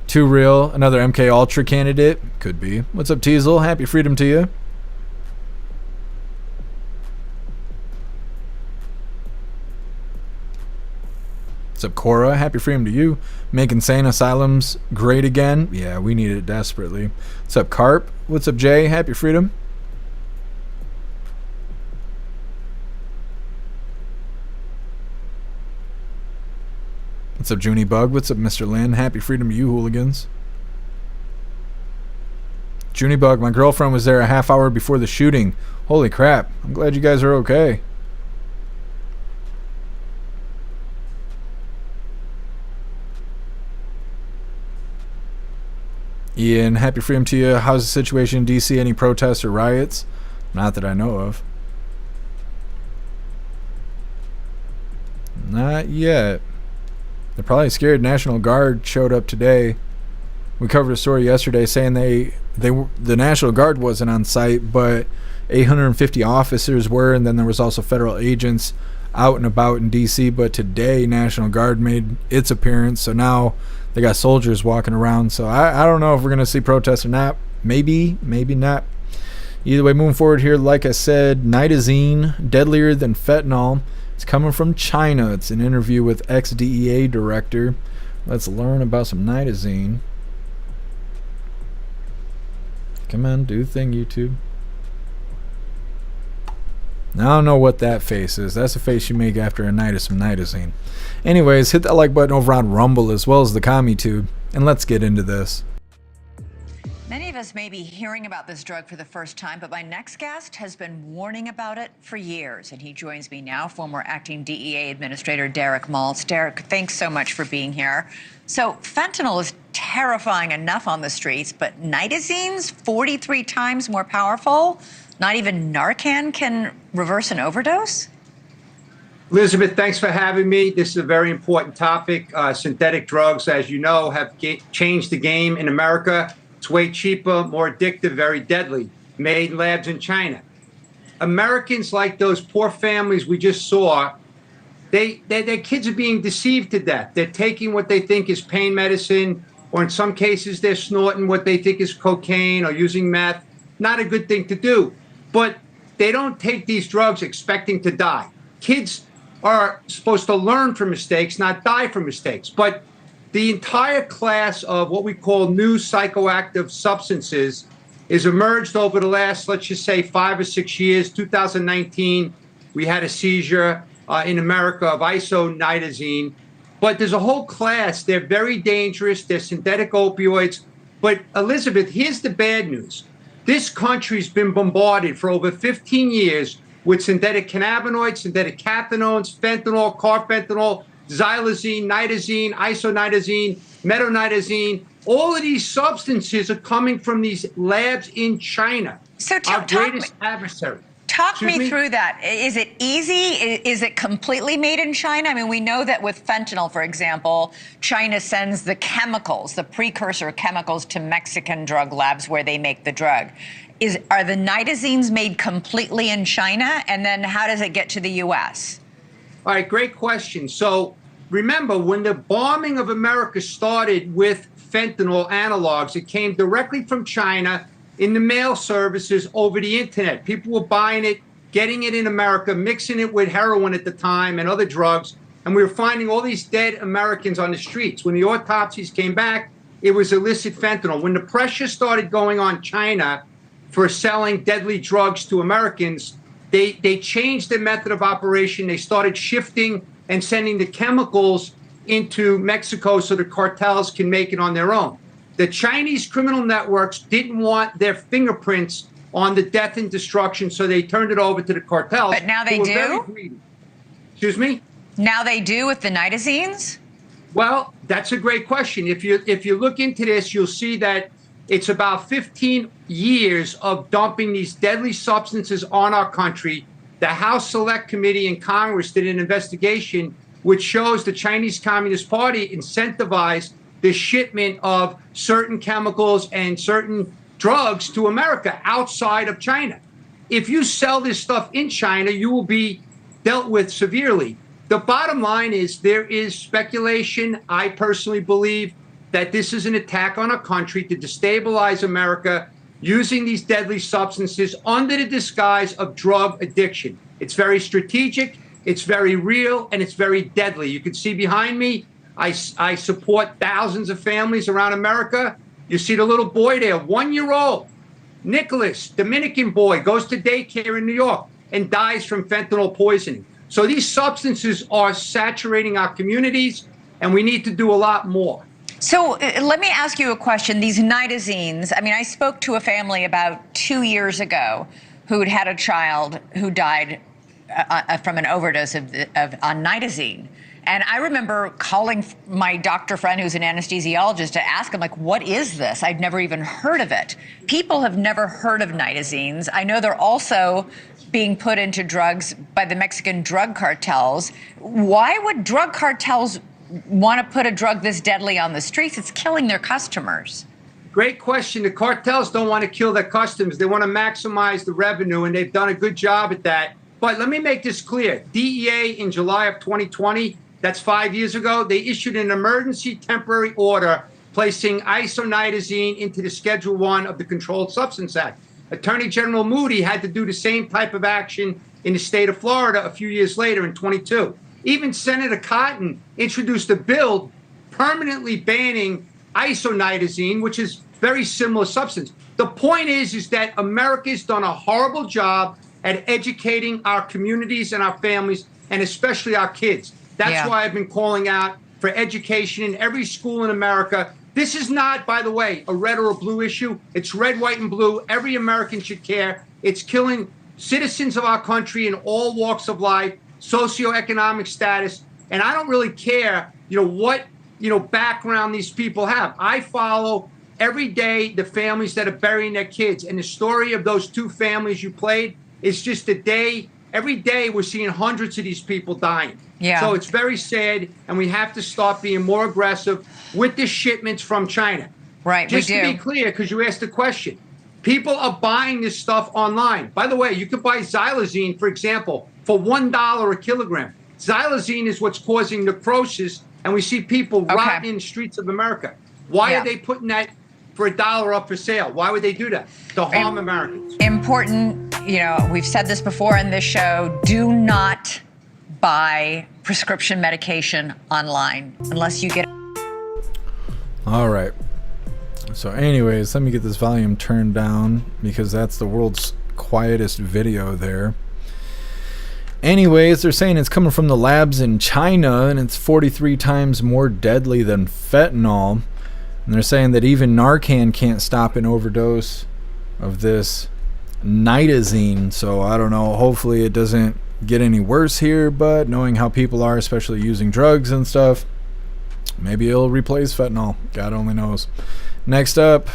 Too Real, another MK Ultra candidate? Could be. What's up, Teasel? Happy Freedom to you. What's up, Cora? Happy Freedom to you. Make insane asylums great again. Yeah, we need it desperately. What's up, Carp? What's up, Jay? Happy Freedom. What's up, Junie Bug? What's up, Mr. Lynn? Happy Freedom to you, hooligans. Junibug, my girlfriend was there a half hour before the shooting. Holy crap. I'm glad you guys are okay. Ian, happy freedom to you. How's the situation in D.C.? Any protests or riots? Not that I know of. Not yet. They're probably scared. National Guard showed up today. We covered a story yesterday saying the National Guard wasn't on site, but 850 officers were, and then there was also federal agents out and about in D.C. But today, National Guard made its appearance, so now they got soldiers walking around. So I don't know if we're going to see protests or not. Maybe, maybe not. Either way, moving forward here, like I said, Nitazene, deadlier than fentanyl. It's coming from China. It's an interview with ex-DEA director. Let's learn about some Nitazene. Come on, do the thing, YouTube. Now I don't know what that face is. That's the face you make after a night of some Nitazene. Anyways, hit that like button over on Rumble as well as the CommuTube, and let's get into this. Many of us may be hearing about this drug for the first time, but my next guest has been warning about it for years, and he joins me now, former acting DEA Administrator Derek Maltz. Derek, thanks so much for being here. So fentanyl is terrifying enough on the streets, but Nitazene's 43 times more powerful? Not even Narcan can reverse an overdose? Elizabeth, thanks for having me. This is a very important topic. Synthetic drugs, as you know, have changed the game in America. It's way cheaper, more addictive, very deadly, made in labs in China. Americans, like those poor families we just saw, their kids are being deceived to death. They're taking what they think is pain medicine, or in some cases, they're snorting what they think is cocaine or using meth. Not a good thing to do. But they don't take these drugs expecting to die. Kids are supposed to learn from mistakes, not die from mistakes. But the entire class of what we call new psychoactive substances is emerged over the last, let's just say, 5 or 6 years. 2019, we had a seizure in America of isonitazene. But there's a whole class. They're very dangerous. They're synthetic opioids. But Elizabeth, here's the bad news. This country's been bombarded for over 15 years with synthetic cannabinoids, synthetic cathinones, fentanyl, carfentanil, xylazine, nitazene, isonitazene, metonitazene. All of these substances are coming from these labs in China. So our greatest adversary. Talk me through that. Is it easy? Is it completely made in China? I mean, we know that with fentanyl, for example, China sends the chemicals, the precursor chemicals, to Mexican drug labs where they make the drug. Are the nitazenes made completely in China? And then how does it get to the U.S.? All right, great question. So remember, when the bombing of America started with fentanyl analogs, it came directly from China in the mail services over the internet. People were buying it, getting it in America, mixing it with heroin at the time and other drugs. And we were finding all these dead Americans on the streets. When the autopsies came back, it was illicit fentanyl. When the pressure started going on China for selling deadly drugs to Americans, they changed their method of operation. They started shifting and sending the chemicals into Mexico so the cartels can make it on their own. The Chinese criminal networks didn't want their fingerprints on the death and destruction, so they turned it over to the cartels. But now they do? Excuse me? Now they do with the nitazenes? Well, that's a great question. If you look into this, you'll see that it's about 15 years of dumping these deadly substances on our country. The House Select Committee in Congress did an investigation which shows the Chinese Communist Party incentivized the shipment of certain chemicals and certain drugs to America outside of China. If you sell this stuff in China, you will be dealt with severely. The bottom line is there is speculation. I personally believe that this is an attack on our country to destabilize America using these deadly substances under the disguise of drug addiction. It's very strategic, it's very real, and it's very deadly. You can see behind me, I support thousands of families around America. You see the little boy there, 1 year old, Nicholas, Dominican boy, goes to daycare in New York and dies from fentanyl poisoning. So these substances are saturating our communities, and we need to do a lot more. So let me ask you a question. These Nitazenes, I mean, I spoke to a family about 2 years ago who'd had a child who died from an overdose on Nitazene. And I remember calling my doctor friend who's an anesthesiologist to ask him, like, what is this? I'd never even heard of it. People have never heard of Nitazenes. I know they're also being put into drugs by the Mexican drug cartels. Why would drug cartels want to put a drug this deadly on the streets? It's killing their customers. Great question. The cartels don't want to kill their customers. They want to maximize the revenue, and they've done a good job at that. But let me make this clear. DEA in July of 2020, that's 5 years ago, they issued an emergency temporary order placing isonitazene into the Schedule I of the Controlled Substance Act. Attorney General Moody had to do the same type of action in the state of Florida a few years later in 22. Even Senator Cotton introduced a bill permanently banning isonitazene, which is very similar substance. The point is that America's done a horrible job at educating our communities and our families, and especially our kids. That's why I've been calling out for education in every school in America. This is not, by the way, a red or a blue issue. It's red, white, and blue. Every American should care. It's killing citizens of our country in all walks of life, socioeconomic status. And I don't really care, what, background these people have. I follow every day the families that are burying their kids. And the story of those two families you played is just every day we're seeing hundreds of these people dying. Yeah. So it's very sad, and we have to start being more aggressive with the shipments from China. Right, Just we do. to be clear, because you asked the question, people are buying this stuff online. By the way, you could buy xylazine, for example, for $1 a kilogram. Xylazine is what's causing necrosis, and we see people rotting in the streets of America. Why are they putting that for $1 up for sale? Why would they do that? To harm Americans. Important, we've said this before in this show, do not buy prescription medication online unless you get. All right. So anyways, let me get this volume turned down because that's the world's quietest video there. Anyways, they're saying it's coming from the labs in China and it's 43 times more deadly than fentanyl. And they're saying that even Narcan can't stop an overdose of this Nitazene. So I don't know. Hopefully it doesn't get any worse here, but knowing how people are, especially using drugs and stuff, maybe it'll replace fentanyl. God only knows. Next up,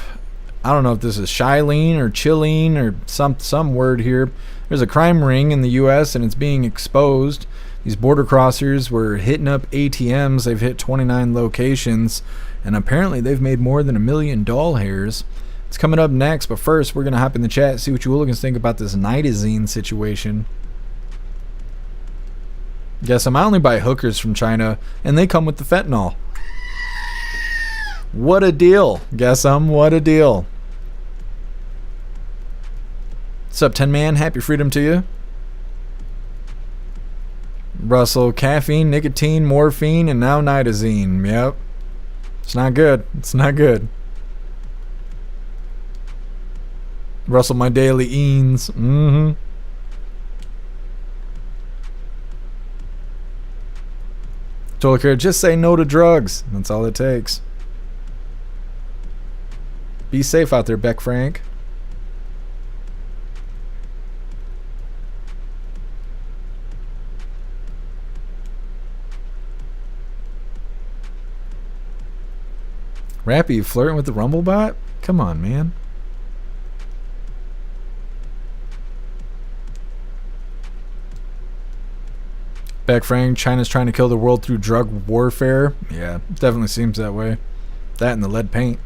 I don't know if this is Shylene or Chilene or some word here. There's a crime ring in the U.S. and it's being exposed. These border crossers were hitting up ATMs. They've hit 29 locations, and apparently they've made more than 1 million doll hairs. It's coming up next, but first we're going to hop in the chat, see what you hooligans think about this Nitazene situation. Guess I only buy hookers from China, and they come with the fentanyl. What a deal. Guess what a deal. What's up, 10 Man? Happy freedom to you. Russell, caffeine, nicotine, morphine, and now Nitazene. Yep. It's not good. It's not good. Russell, my daily eens. Tolkien, just say no to drugs. That's all it takes. Be safe out there, Beck Frank. Rappy, you flirting with the Rumble bot? Come on, man. Beck Frank, China's trying to kill the world through drug warfare. Yeah, definitely seems that way. That and the lead paint.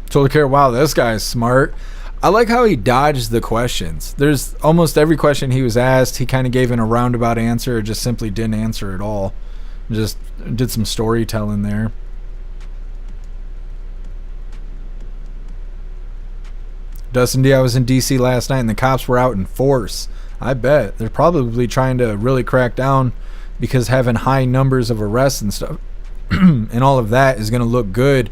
Totally care. Wow, this guy's smart. I like how he dodged the questions. There's almost every question he was asked, he kind of gave in a roundabout answer or just simply didn't answer at all. Just did some storytelling there. Dustin D, I was in DC last night and the cops were out in force. I bet. They're probably trying to really crack down because having high numbers of arrests and stuff and all of that is going to look good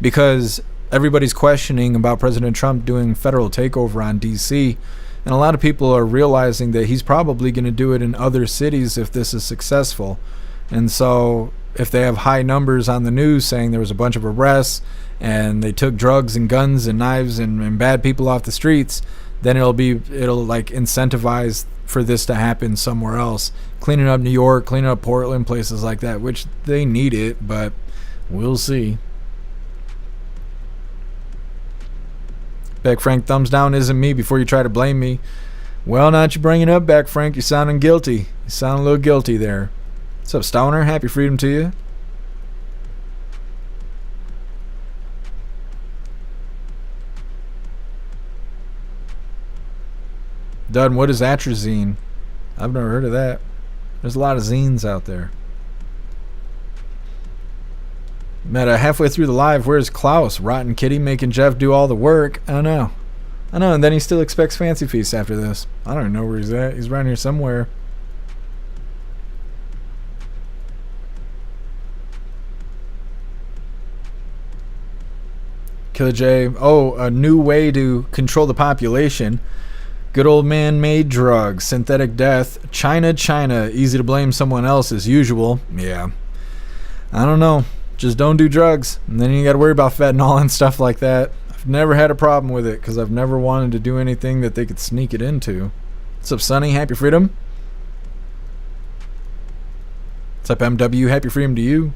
because everybody's questioning about President Trump doing federal takeover on DC, and a lot of people are realizing that he's probably going to do it in other cities if this is successful. And so if they have high numbers on the news saying there was a bunch of arrests and they took drugs and guns and knives and bad people off the streets, then it'll like incentivize for this to happen somewhere else. Cleaning up New York, cleaning up Portland, places like that, which they need it, but we'll see. Beck Frank, thumbs down isn't me before you try to blame me. Well, now that you bring it up, Beck Frank, you're sounding guilty. You sound a little guilty there. What's up, Stoner? Happy freedom to you. Dud, what is atrazine? I've never heard of that. There's a lot of zines out there. Meta, halfway through the live, where's Klaus? Rotten Kitty making Jeff do all the work. I know, and then he still expects Fancy Feast after this. I don't know where he's at. He's around here somewhere. Killer J, a new way to control the population. Good old man-made drugs, synthetic death, China, easy to blame someone else as usual. Yeah, I don't know. Just don't do drugs, and then you got to worry about fentanyl and stuff like that. I've never had a problem with it because I've never wanted to do anything that they could sneak it into. What's up, Sonny? Happy freedom. What's up, MW? Happy freedom to you.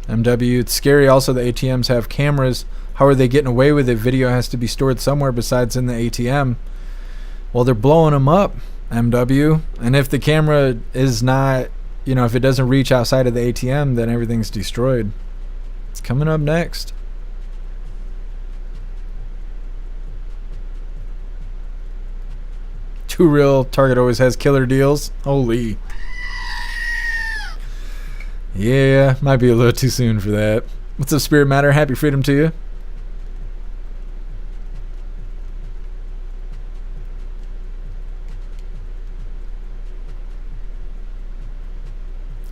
MW, it's scary. Also, the ATMs have cameras. How are they getting away with it? Video has to be stored somewhere besides in the ATM. Well, they're blowing them up, MW. And if the camera is not, if it doesn't reach outside of the ATM, then everything's destroyed. It's coming up next. Too real. Target always has killer deals. Holy. Yeah, might be a little too soon for that. What's up, Spirit Matter? Happy freedom to you.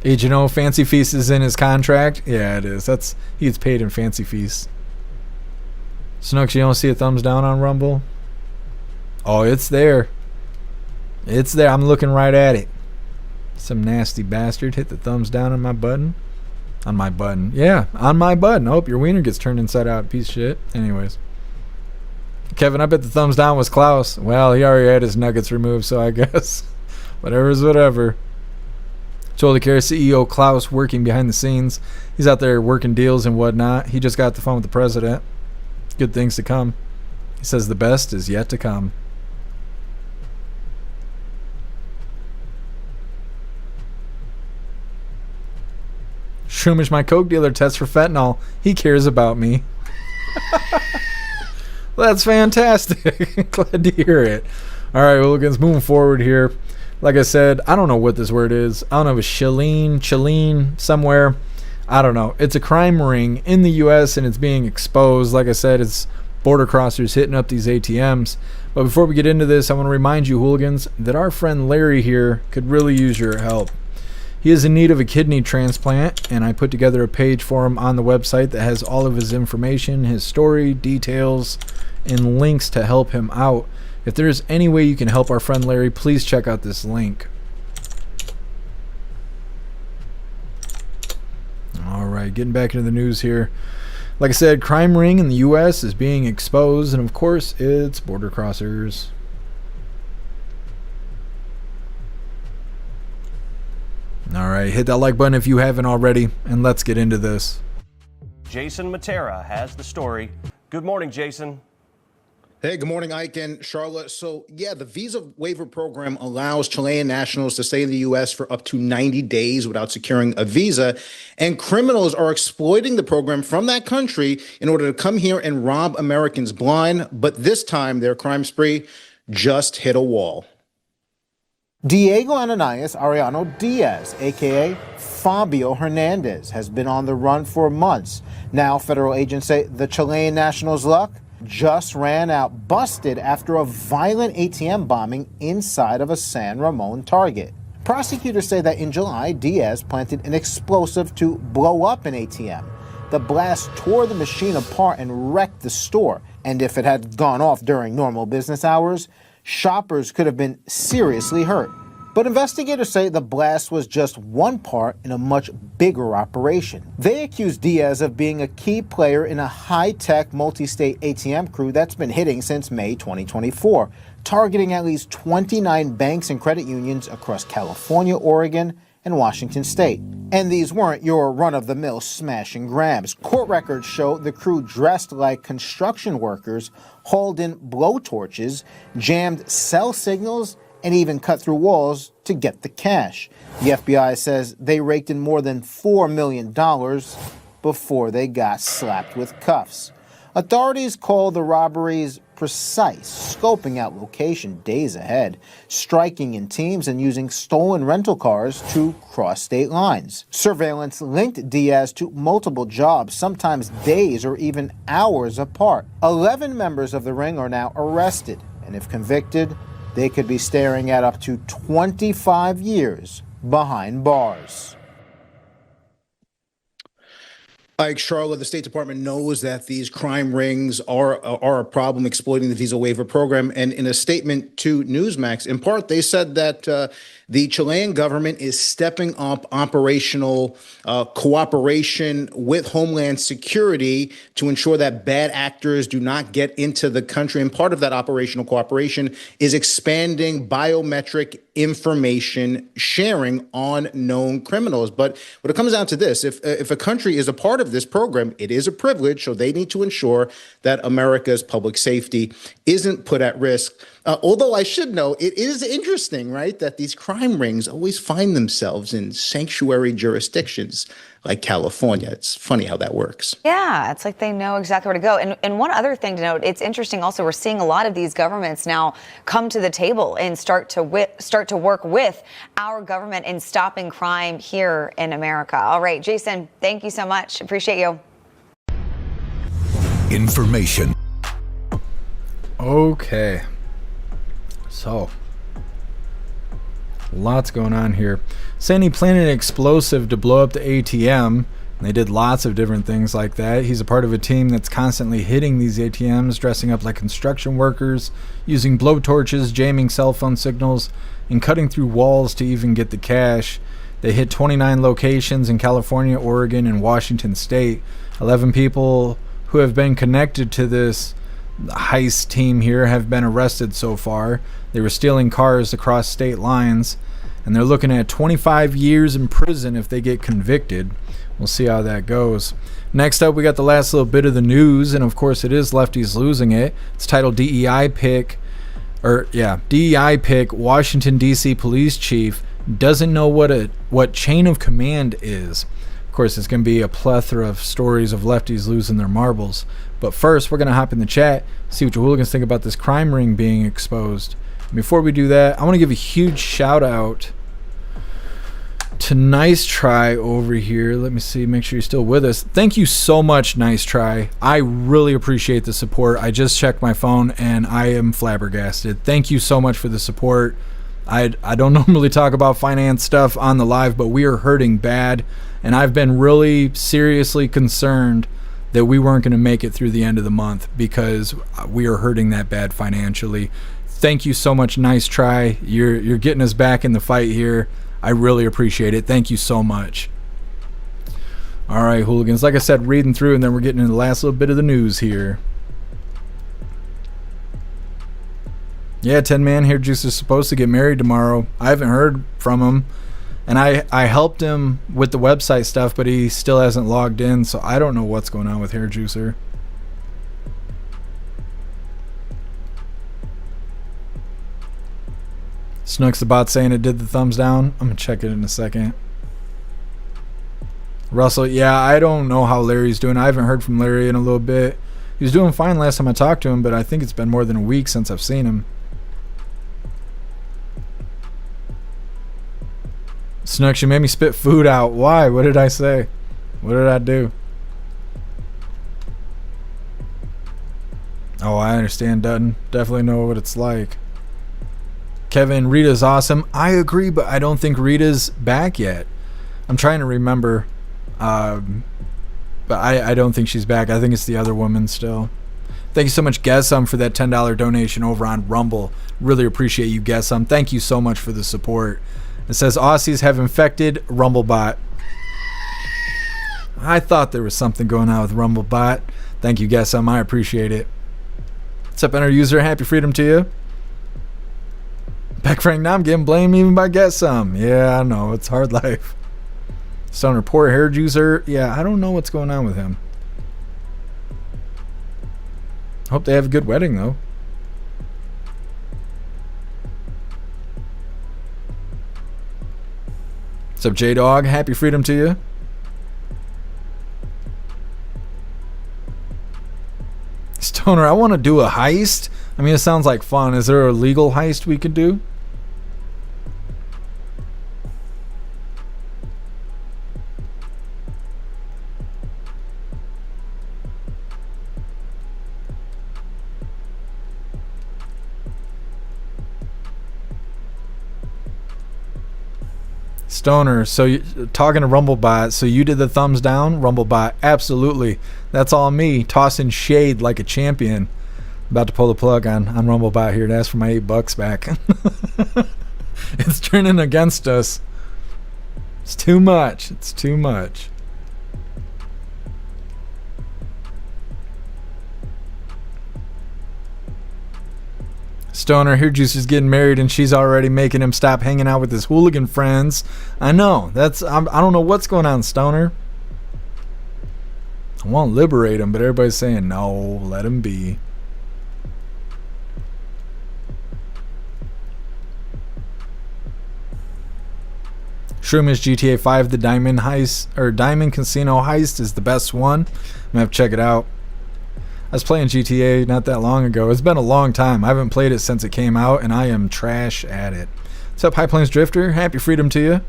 Hey, Fancy Feast is in his contract? Yeah, it is. He gets paid in Fancy Feast. Snooks, you don't see a thumbs down on Rumble? Oh, it's there. It's there. I'm looking right at it. Some nasty bastard hit the thumbs down on my button. On my button. Yeah, on my button. I hope your wiener gets turned inside out, piece of shit. Anyways. Kevin, I bet the thumbs down was Klaus. Well, he already had his nuggets removed, so I guess whatever's whatever. Totally care. CEO Klaus working behind the scenes. He's out there working deals and whatnot. He just got off the phone with the president. Good things to come. He says the best is yet to come. Shroomish, my coke dealer, tests for fentanyl. He cares about me. That's fantastic. Glad to hear it. All right, Hooligans, moving forward here. Like I said, I don't know what this word is. I don't know if it's Chilean, somewhere. I don't know. It's a crime ring in the U.S. and it's being exposed. Like I said, it's border crossers hitting up these ATMs. But before we get into this, I want to remind you, Hooligans, that our friend Larry here could really use your help. He is in need of a kidney transplant, and I put together a page for him on the website that has all of his information, his story, details, and links to help him out. If there is any way you can help our friend Larry, please check out this link. All right, getting back into the news here. Like I said, crime ring in the U.S. is being exposed, and of course, it's border crossers. All right, hit that like button if you haven't already, and let's get into this. Jason Matera has the story. Good morning, Jason. Hey, good morning, Ike and Charlotte. So, yeah, the visa waiver program allows Chilean nationals to stay in the U.S. for up to 90 days without securing a visa. And criminals are exploiting the program from that country in order to come here and rob Americans blind. But this time, their crime spree just hit a wall. Diego Ananias Ariano Diaz, a.k.a. Fabio Hernandez, has been on the run for months. Now, federal agents say the Chilean national's luck just ran out, busted after a violent ATM bombing inside of a San Ramon Target. Prosecutors say that in July, Diaz planted an explosive to blow up an ATM. The blast tore the machine apart and wrecked the store. And if it had gone off during normal business hours, shoppers could have been seriously hurt. But investigators say the blast was just one part in a much bigger operation. They accuse Diaz of being a key player in a high-tech multi-state ATM crew that's been hitting since May 2024, targeting at least 29 banks and credit unions across California, Oregon, and Washington state. And these weren't your run-of-the-mill smash and grabs. Court records show the crew dressed like construction workers, hauled in blowtorches, jammed cell signals, and even cut through walls to get the cash. The FBI says they raked in more than $4 million before they got slapped with cuffs. Authorities call the robberies precise, scoping out location days ahead, striking in teams and using stolen rental cars to cross state lines. Surveillance linked Diaz to multiple jobs, sometimes days or even hours apart. 11 members of the ring are now arrested, and if convicted, they could be staring at up to 25 years behind bars. Like Charlotte, the State Department knows that these crime rings are a problem exploiting the visa waiver program. And in a statement to Newsmax, in part, they said that the Chilean government is stepping up operational cooperation with Homeland Security to ensure that bad actors do not get into the country. And part of that operational cooperation is expanding biometric information sharing on known criminals. But when it comes down to this, if a country is a part of this program, it is a privilege, so they need to ensure that America's public safety isn't put at risk. Although I should know, it is interesting, right, that these crime rings always find themselves in sanctuary jurisdictions like California. It's funny how that works. Yeah, it's like they know exactly where to go. And one other thing to note, it's interesting also, we're seeing a lot of these governments now come to the table and start to work with our government in stopping crime here in America. All right, Jason, thank you so much. Appreciate you. Information. Okay. So, lots going on here. Saying he planted an explosive to blow up the ATM. They did lots of different things like that. He's a part of a team that's constantly hitting these ATMs, dressing up like construction workers, using blowtorches, jamming cell phone signals, and cutting through walls to even get the cash. They hit 29 locations in California, Oregon, and Washington state. 11 people who have been connected to this heist team here have been arrested so far. They were stealing cars across state lines, and they're looking at 25 years in prison if they get convicted. We'll see how that goes. Next up, we got the last little bit of the news, and of course it is Lefties Losing It. It's titled DEI pick, Washington D.C. police chief doesn't know what chain of command is. Of course, it's going to be a plethora of stories of lefties losing their marbles. But first, we're going to hop in the chat, see what your hooligans think about this crime ring being exposed. And before we do that, I want to give a huge shout out to Nice Try over here. Let me see, make sure you're still with us. Thank you so much, Nice Try. I really appreciate the support. I just checked my phone and I am flabbergasted. Thank you so much for the support. I don't normally talk about finance stuff on the live, but we are hurting bad. And I've been really seriously concerned that we weren't going to make it through the end of the month because we are hurting that bad financially. Thank you so much, Nice Try. You're getting us back in the fight here. I really appreciate it. Thank you so much. All right, hooligans. Like I said, reading through, and then we're getting into the last little bit of the news here. Yeah, 10 Man Hair Juice is supposed to get married tomorrow. I haven't heard from him. And I helped him with the website stuff, but he still hasn't logged in, so I don't know what's going on with Hair Juicer. Snook's the bot saying it did the thumbs down. I'm going to check it in a second. Russell, yeah, I don't know how Larry's doing. I haven't heard from Larry in a little bit. He was doing fine last time I talked to him, but I think it's been more than a week since I've seen him. Snooks, you made me spit food out. Why? What did I say? What did I do? Oh, I understand, Dutton. Definitely know what it's like. Kevin, Rita's awesome. I agree, but I don't think Rita's back yet. I'm trying to remember. But I don't think she's back. I think it's the other woman still. Thank you so much, Guessum, for that $10 donation over on Rumble. Really appreciate you, Guessum. Thank you so much for the support. It says Aussies have infected Rumblebot. I thought there was something going on with Rumblebot. Thank you, Guessum. I appreciate it. What's up, Enter User? Happy freedom to you. Beck Frank, now I'm getting blamed even by Guessum. Yeah, I know. It's hard life. Stoner, poor hair juicer. Yeah, I don't know what's going on with him. Hope they have a good wedding, though. What's up, J-Dog? Happy freedom to you. Stoner, I want to do a heist. I mean, it sounds like fun. Is there a legal heist we could do? Stoner, so talking to Rumblebot, so you did the thumbs down? Rumblebot, absolutely. That's all me, tossing shade like a champion. About to pull the plug on Rumblebot here to ask for my $8 back. It's turning against us. It's too much. It's too much. Stoner, here Juicer's getting married and she's already making him stop hanging out with his hooligan friends. I know. I don't know what's going on, Stoner. I want to liberate him, but everybody's saying no, let him be. Shroom is GTA 5, the Diamond Heist or Diamond Casino Heist is the best one. I'm gonna have to check it out. I was playing GTA not that long ago. It's been a long time. I haven't played it since it came out, and I am trash at it. What's up, High Plains Drifter? Happy freedom to you.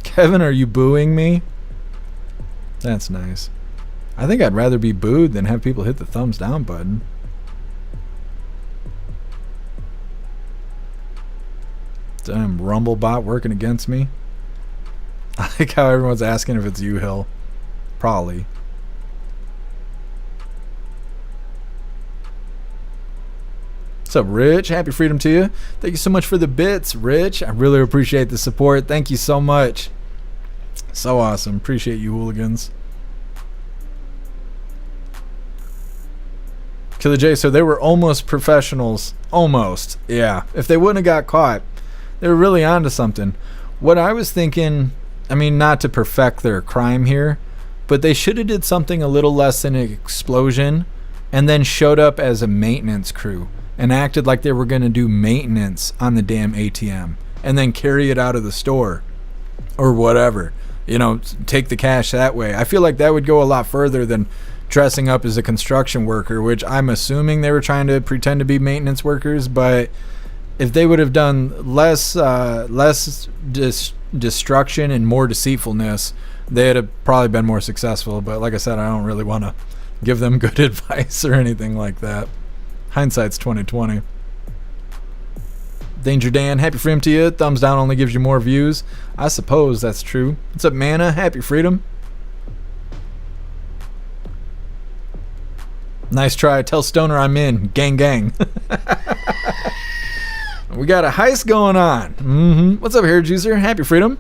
Kevin, are you booing me? That's nice. I think I'd rather be booed than have people hit the thumbs down button. Damn, Rumblebot working against me. I like how everyone's asking if it's you, Hill. Probably. What's up, Rich? Happy freedom to you. Thank you so much for the bits, Rich. I really appreciate the support. Thank you so much. So awesome. Appreciate you, hooligans. Killer J, so they were almost professionals. Almost. Yeah. If they wouldn't have got caught, they were really onto something. What I was thinking, I mean, not to perfect their crime here, but they should have did something a little less than an explosion and then showed up as a maintenance crew and acted like they were going to do maintenance on the damn ATM and then carry it out of the store or whatever. You know, take the cash that way. I feel like that would go a lot further than dressing up as a construction worker, which I'm assuming they were trying to pretend to be maintenance workers. But if they would have done less destruction and more deceitfulness, they'd have probably been more successful. But like I said, I don't really want to give them good advice or anything like that. Hindsight's 2020. Danger Dan, happy freedom to you. Thumbs down only gives you more views. I suppose that's true. What's up, Mana? Happy freedom. Nice try. Tell Stoner I'm in. Gang, gang. We got a heist going on. What's up, Hair Juicer? Happy freedom.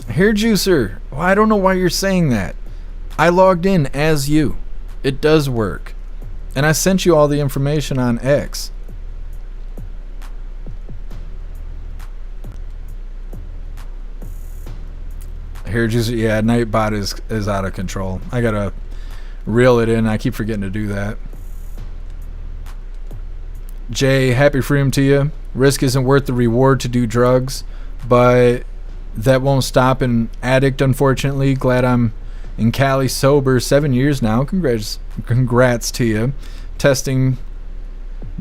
Hair Juicer. Well, I don't know why you're saying that. I logged in as you. It does work. And I sent you all the information on X. Hair Juicer. Yeah, Nightbot is out of control. I gotta reel it in. I keep forgetting to do that. Jay, happy freedom to you. Risk isn't worth the reward to do drugs, but that won't stop an addict, unfortunately. Glad I'm in Cali sober 7 years now. Congrats to you. Testing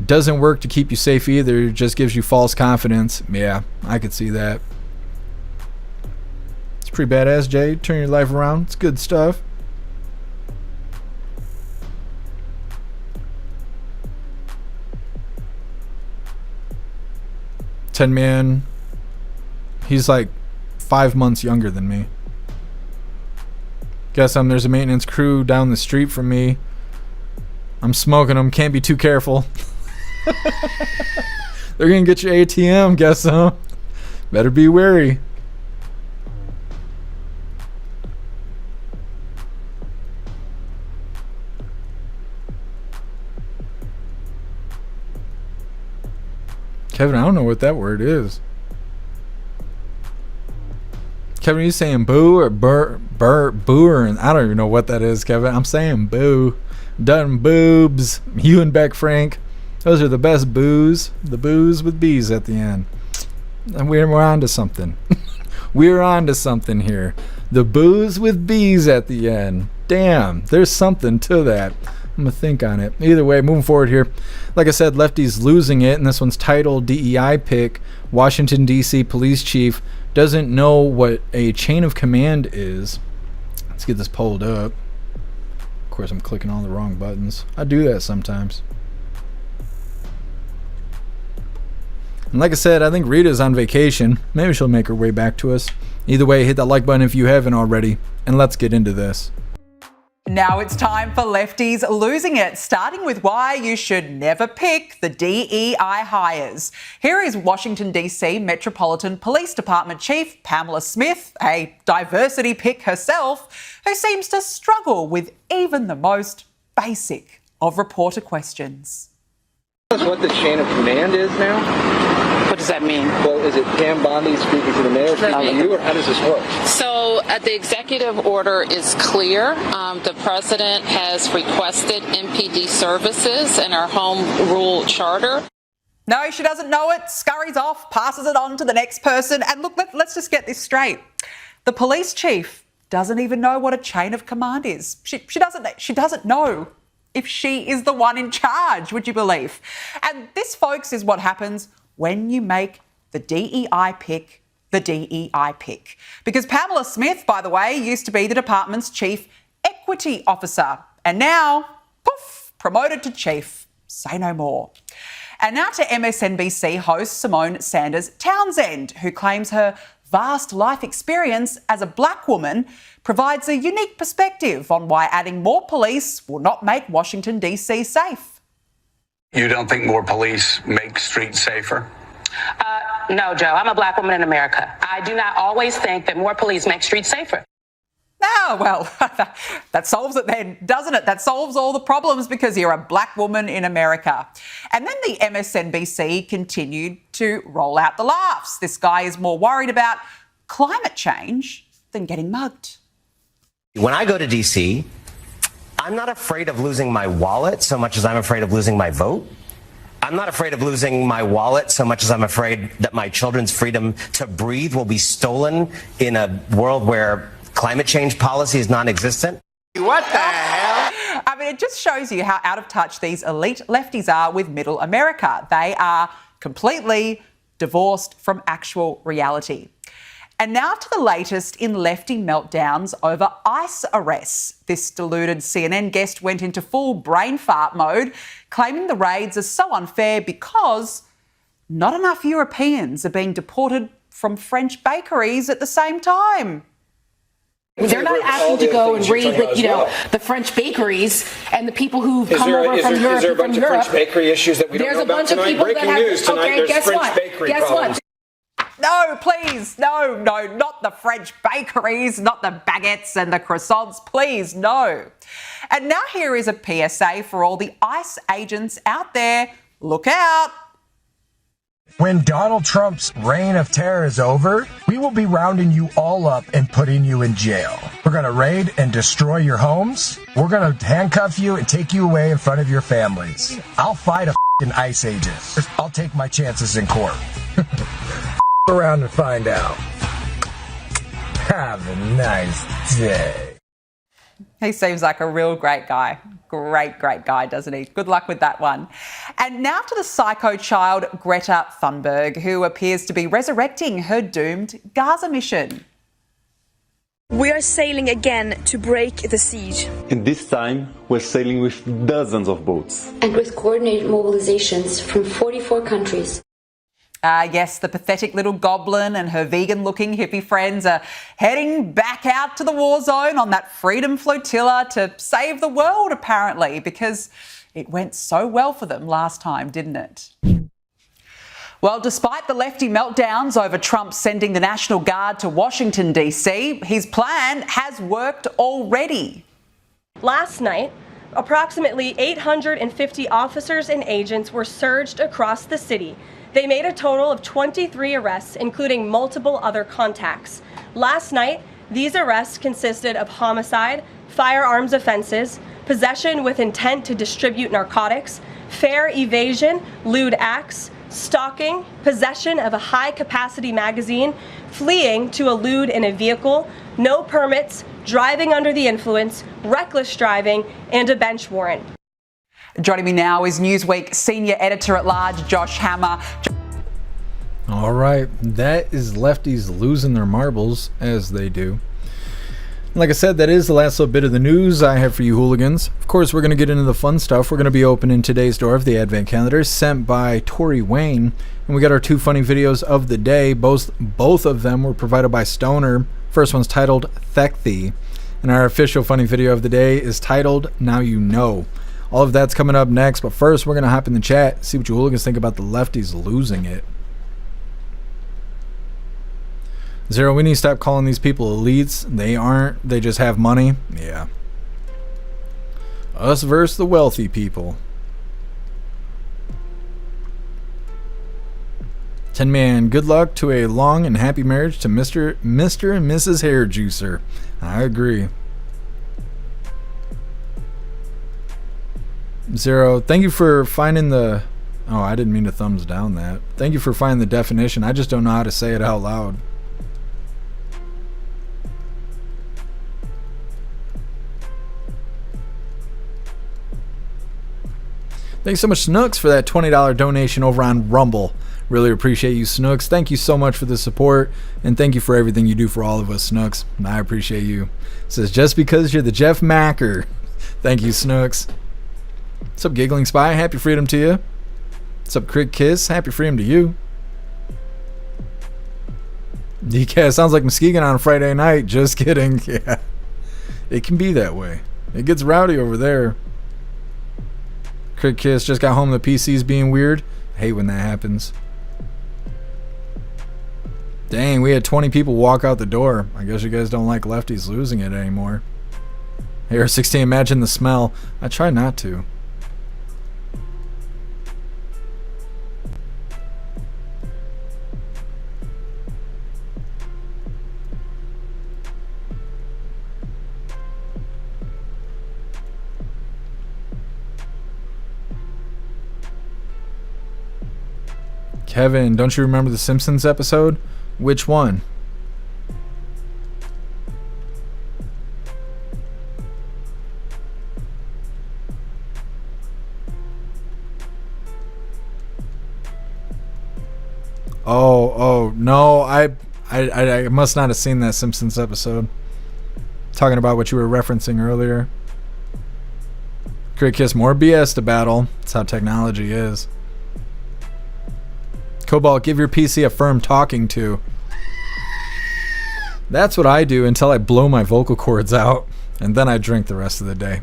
doesn't work to keep you safe either. It just gives you false confidence. Yeah, I could see that. It's pretty badass, Jay. Turn your life around. It's good stuff. Ten Man, he's like 5 months younger than me. Guess there's a maintenance crew down the street from me. I'm smoking them. Can't be too careful. They're gonna get your ATM. Guess so. Better be wary. Kevin, I don't know what that word is. Kevin, are you saying boo or boo or I don't even know what that is, Kevin. I'm saying boo. Done boobs. You and Beck Frank. Those are the best boos. The boos with B's at the end. And we're on to something. We're on to something here. The boos with B's at the end. Damn, there's something to that. I'm going to think on it. Either way, moving forward here. Like I said, Lefty's losing it, and this one's titled DEI Pick. Washington, D.C. Police Chief doesn't know what a chain of command is. Let's get this pulled up. Of course, I'm clicking on the wrong buttons. I do that sometimes. And like I said, I think Rita's on vacation. Maybe she'll make her way back to us. Either way, hit that like button if you haven't already, and let's get into this. Now it's time for Lefties losing it, starting with why you should never pick the DEI hires. Here is Washington, D.C. Metropolitan Police Department Chief Pamela Smith, a diversity pick herself, who seems to struggle with even the most basic of reporter questions. Tell us what the chain of command is now? What does that mean? Well, is it Pam Bondi speaking to the mayor, speaking to you, or how does this work? So the executive order is clear. The president has requested MPD services in our home rule charter. No, she doesn't know it, scurries off, passes it on to the next person. And look, let's just get this straight. The police chief doesn't even know what a chain of command is. She doesn't know if she is the one in charge, would you believe? And this, folks, is what happens when you make the DEI pick the DEI pick. Because Pamela Smith, by the way, used to be the department's chief equity officer. And now, poof, promoted to chief. Say no more. And now to MSNBC host Simone Sanders Townsend, who claims her vast life experience as a black woman provides a unique perspective on why adding more police will not make Washington, D.C. safe. You don't think more police make streets safer? No, Joe, I'm a black woman in America. I do not always think that more police make streets safer. Oh, well, that solves it then, doesn't it? That solves all the problems because you're a black woman in America. And then the MSNBC continued to roll out the laughs. This guy is more worried about climate change than getting mugged. When I go to D.C., I'm not afraid of losing my wallet so much as I'm afraid of losing my vote. I'm not afraid of losing my wallet so much as I'm afraid that my children's freedom to breathe will be stolen in a world where climate change policy is non-existent. What the hell? I mean, it just shows you how out of touch these elite lefties are with middle America. They are completely divorced from actual reality. And now to the latest in lefty meltdowns over ICE arrests. This deluded CNN guest went into full brain fart mode, claiming the raids are so unfair because not enough Europeans are being deported from French bakeries at the same time. They're not asking to go and raid, the French bakeries and the people who've come over from Europe. Is there a bunch of French bakery issues that we don't know about tonight? Breaking news tonight, there's French bakery problems. No, please, no, not the French bakeries, not the baguettes and the croissants, please, no. And now here is a PSA for all the ICE agents out there. Look out. When Donald Trump's reign of terror is over, we will be rounding you all up and putting you in jail. We're going to raid and destroy your homes. We're going to handcuff you and take you away in front of your families. I'll fight a f***ing ICE agent. I'll take my chances in court. Around and find out. Have a nice day. He seems like a real great guy. Great guy, doesn't he? Good luck with that one. And now to the psycho child Greta Thunberg, who appears to be resurrecting her doomed Gaza mission. We are sailing again to break the siege. And this time, we're sailing with dozens of boats. And with coordinated mobilizations from 44 countries. Yes, the pathetic little goblin and her vegan-looking hippie friends are heading back out to the war zone on that freedom flotilla to save the world, apparently, because it went so well for them last time, didn't it? Well, despite the lefty meltdowns over Trump sending the National Guard to Washington, D.C., his plan has worked already. Last night, approximately 850 officers and agents were surged across the city. They made a total of 23 arrests, including multiple other contacts. Last night, these arrests consisted of homicide, firearms offenses, possession with intent to distribute narcotics, fare evasion, lewd acts, stalking, possession of a high-capacity magazine, fleeing to elude in a vehicle, no permits, driving under the influence, reckless driving, and a bench warrant. Joining me now is Newsweek Senior Editor-at-Large Josh Hammer. All right, that is lefties losing their marbles, as they do. Like I said, that is the last little bit of the news I have for you hooligans. Of course, we're going to get into the fun stuff. We're going to be opening today's door of the Advent Calendar, sent by Tori Wayne. And we got our two funny videos of the day. Both of them were provided by Stoner. First one's titled Thecthy. And our official funny video of the day is titled Now You Know. All of that's coming up next, but first we're going to hop in the chat, see what you hooligans think about the lefties losing it. Zero, we need to stop calling these people elites. They aren't. They just have money. Yeah. Us versus the wealthy people. 10 Man, good luck to a long and happy marriage to Mr. and Mrs. Hair Juicer. I agree. Zero, thank you for finding the... Oh, I didn't mean to thumbs down that. Thank you for finding the definition. I just don't know how to say it out loud. Thanks so much, Snooks, for that $20 donation over on Rumble. Really appreciate you, Snooks. Thank you so much for the support, and thank you for everything you do for all of us, Snooks. I appreciate you. It says, just because you're the Jeff Macker. Thank you, Snooks. What's up, Giggling Spy? Happy freedom to you. What's up, Crit Kiss? Happy freedom to you. DK, sounds like Muskegon on a Friday night. Just kidding. Yeah. It can be that way. It gets rowdy over there. Crit Kiss just got home. The PC's being weird. I hate when that happens. Dang, we had 20 people walk out the door. I guess you guys don't like lefties losing it anymore. Here, 16, imagine the smell. I try not to. Kevin, don't you remember the Simpsons episode? Which one? Oh, no, I must not have seen that Simpsons episode. Talking about what you were referencing earlier. Crit Kiss, more BS to battle. That's how technology is. Cobalt, give your PC a firm talking to. That's what I do until I blow my vocal cords out, and then I drink the rest of the day.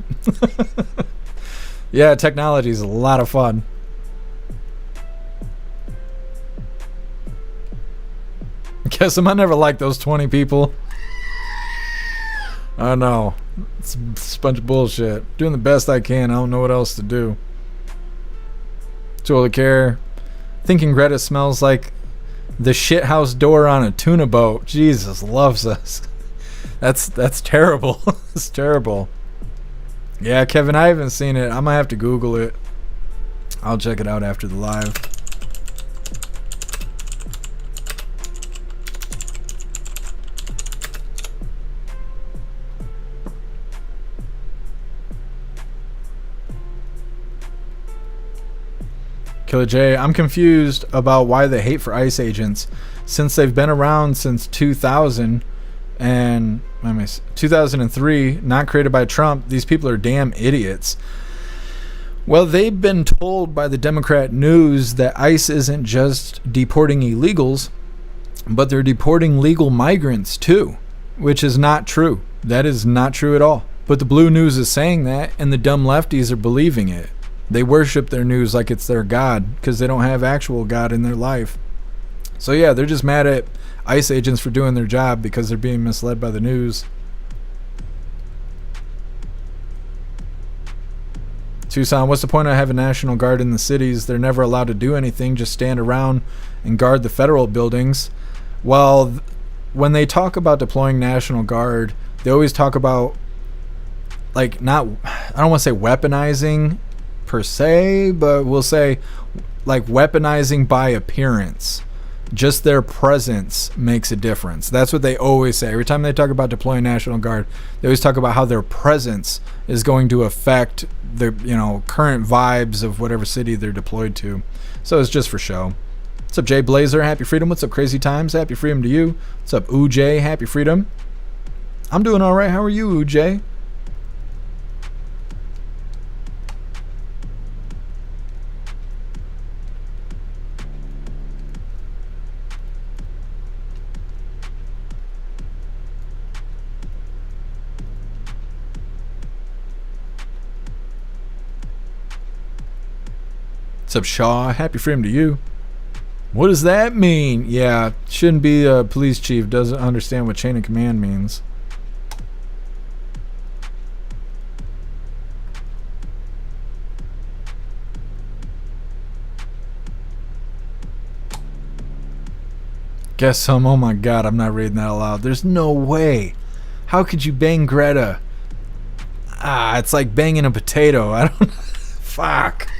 Yeah, technology is a lot of fun. Guess I never liked those 20 people. I know. It's a bunch of bullshit. Doing the best I can. I don't know what else to do. Totally care. Thinking Greta smells like the shithouse door on a tuna boat. Jesus loves us. That's terrible. It's terrible. Yeah, Kevin, I haven't seen it. I'm gonna have to Google it. I'll check it out after the live. Killer J, I'm confused about why the hate for ICE agents, since they've been around since 2000 and 2003, not created by Trump. These people are damn idiots. Well, they've been told by the Democrat news that ICE isn't just deporting illegals, but they're deporting legal migrants too, which is not true. That is not true at all. But the blue news is saying that, and the dumb lefties are believing it. They worship their news like it's their God because they don't have actual God in their life. So yeah, they're just mad at ICE agents for doing their job because they're being misled by the news. Tucson, what's the point of having National Guard in the cities? They're never allowed to do anything, just stand around and guard the federal buildings. Well, when they talk about deploying National Guard, they always talk about, like, not, I don't want to say weaponizing per se, but we'll say like weaponizing by appearance. Just their presence makes a difference. That's what they always say. Every time they talk about deploying National Guard, they always talk about how their presence is going to affect the, you know, current vibes of whatever city they're deployed to. So it's just for show. What's up, Jay Blazer? Happy Freedom. What's up, Crazy Times? Happy Freedom to you. What's up, Uj? Happy Freedom. I'm doing all right. How are you, Uj? What's up, Shaw? Happy Freedom to you. What does that mean? Yeah, shouldn't be a police chief. Doesn't understand what chain of command means. Guess some. Oh my God, I'm not reading that aloud. There's no way. How could you bang Greta? It's like banging a potato. I don't. Fuck.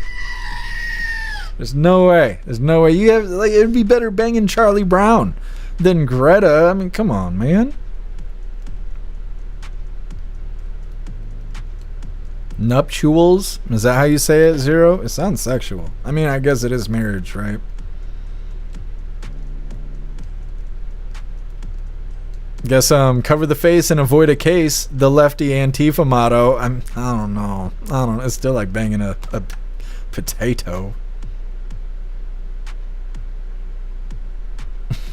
There's no way. There's no way. You have, like, it'd be better banging Charlie Brown than Greta. I mean, come on, man. Nuptials? Is that how you say it, Zero? It sounds sexual. I mean, I guess it is marriage, right? Guess cover the face and avoid a case. The lefty Antifa motto. I don't know. It's still like banging a potato.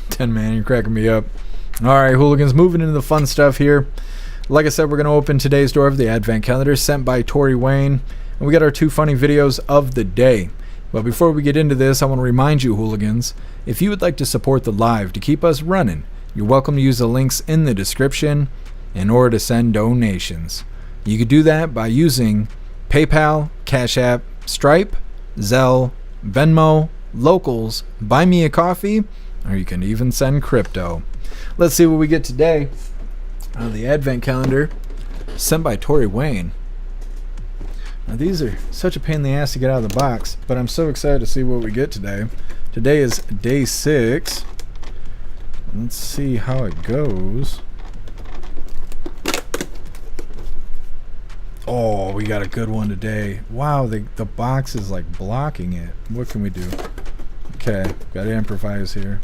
10 man, you're cracking me up. Alright, hooligans, moving into the fun stuff here. Like I said, we're going to open today's door of the Advent Calendar sent by Tori Wayne. And we got our 2 funny videos of the day. But before we get into this, I want to remind you, hooligans, if you would like to support the live to keep us running, you're welcome to use the links in the description in order to send donations. You could do that by using PayPal, Cash App, Stripe, Zelle, Venmo, Locals, Buy Me a Coffee, or you can even send crypto. Let's see what we get today on the Advent Calendar sent by Tori Wayne. Now, these are such a pain in the ass to get out of the box, but I'm so excited to see what we get today. Today is day 6. Let's see how it goes. Oh, we got a good one today. Wow, the box is like blocking it. What can we do? Okay, got to improvise here.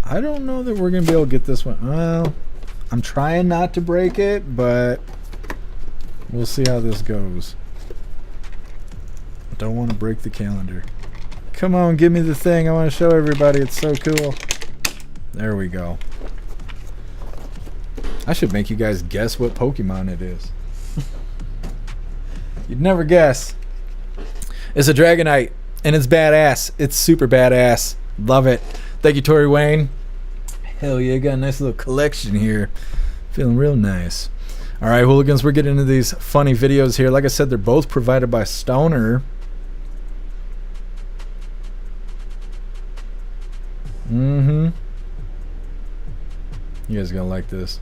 I don't know that we're going to be able to get this one. Well, I'm trying not to break it, but we'll see how this goes. Don't want to break the calendar. Come on, give me the thing. I want to show everybody. It's so cool. There we go. I should make you guys guess what Pokemon it is. You'd never guess. It's a Dragonite, and it's badass. It's super badass. Love it. Thank you, Tori Wayne. Hell yeah, got a nice little collection here. Feeling real nice. All right, hooligans, we're getting into these funny videos here. Like I said, they're both provided by Stoner. You guys are gonna like this.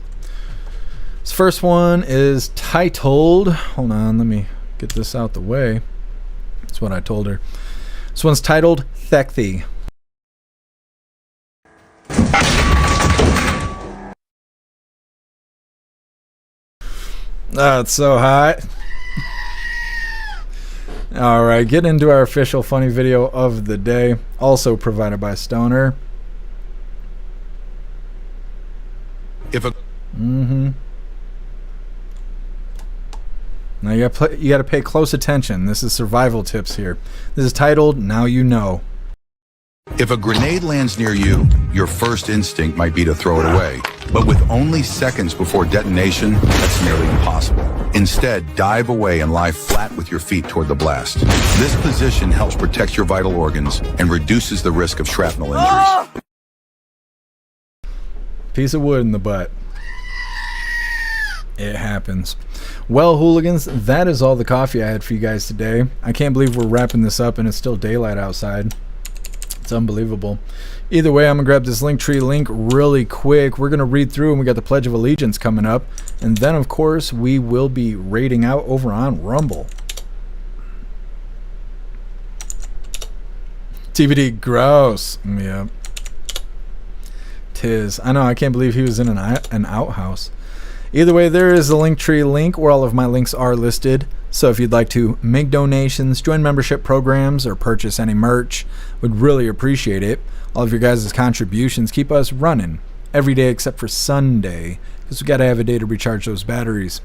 This first one is titled, hold on, let me get this out the way. That's what I told her. This one's titled Thekthi. Oh, it's so hot. Alright, get into our official funny video of the day, also provided by Stoner. If a Now you got to pay close attention. This is survival tips here. This is titled Now You Know. If a grenade lands near you, your first instinct might be to throw it away. But with only seconds before detonation, that's nearly impossible. Instead, dive away and lie flat with your feet toward the blast. This position helps protect your vital organs and reduces the risk of shrapnel injuries. Piece of wood in the butt. It happens. Well, hooligans, that is all the coffee I had for you guys today. I can't believe we're wrapping this up and it's still daylight outside. It's unbelievable. Either way, I'm going to grab this Linktree link really quick. We're going to read through and we got the Pledge of Allegiance coming up. And then, of course, we will be raiding out over on Rumble. TBD, gross. Yep. Tis. I know, I can't believe he was in an outhouse. Either way, there is a Linktree link where all of my links are listed. So if you'd like to make donations, join membership programs, or purchase any merch, would really appreciate it. All of your guys' contributions keep us running every day except for Sunday, because we got to have a day to recharge those batteries.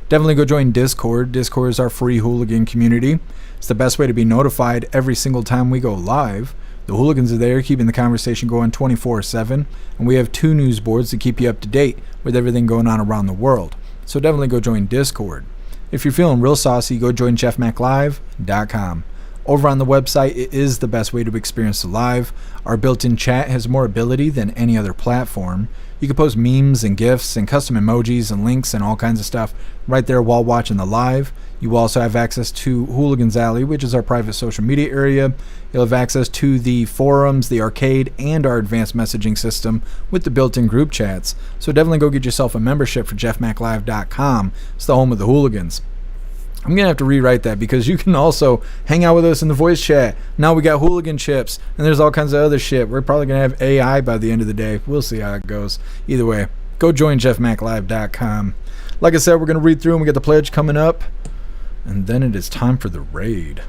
Definitely go join Discord. Discord is our free hooligan community. It's the best way to be notified every single time we go live. The hooligans are there keeping the conversation going 24/7, and we have 2 news boards to keep you up to date with everything going on around the world. So definitely go join Discord. If you're feeling real saucy, go join jeffmaclive.com. Over on the website, it is the best way to experience the live. Our built-in chat has more ability than any other platform. You can post memes and GIFs and custom emojis and links and all kinds of stuff right there while watching the live. You will also have access to Hooligans Alley, which is our private social media area. You'll have access to the forums, the arcade, and our advanced messaging system with the built-in group chats. So definitely go get yourself a membership for jeffmaclive.com. It's the home of the hooligans. I'm going to have to rewrite that because you can also hang out with us in the voice chat. Now we got hooligan chips, and there's all kinds of other shit. We're probably going to have AI by the end of the day. We'll see how it goes. Either way, go join jeffmaclive.com. Like I said, we're going to read through and we got the pledge coming up. And then it is time for the raid.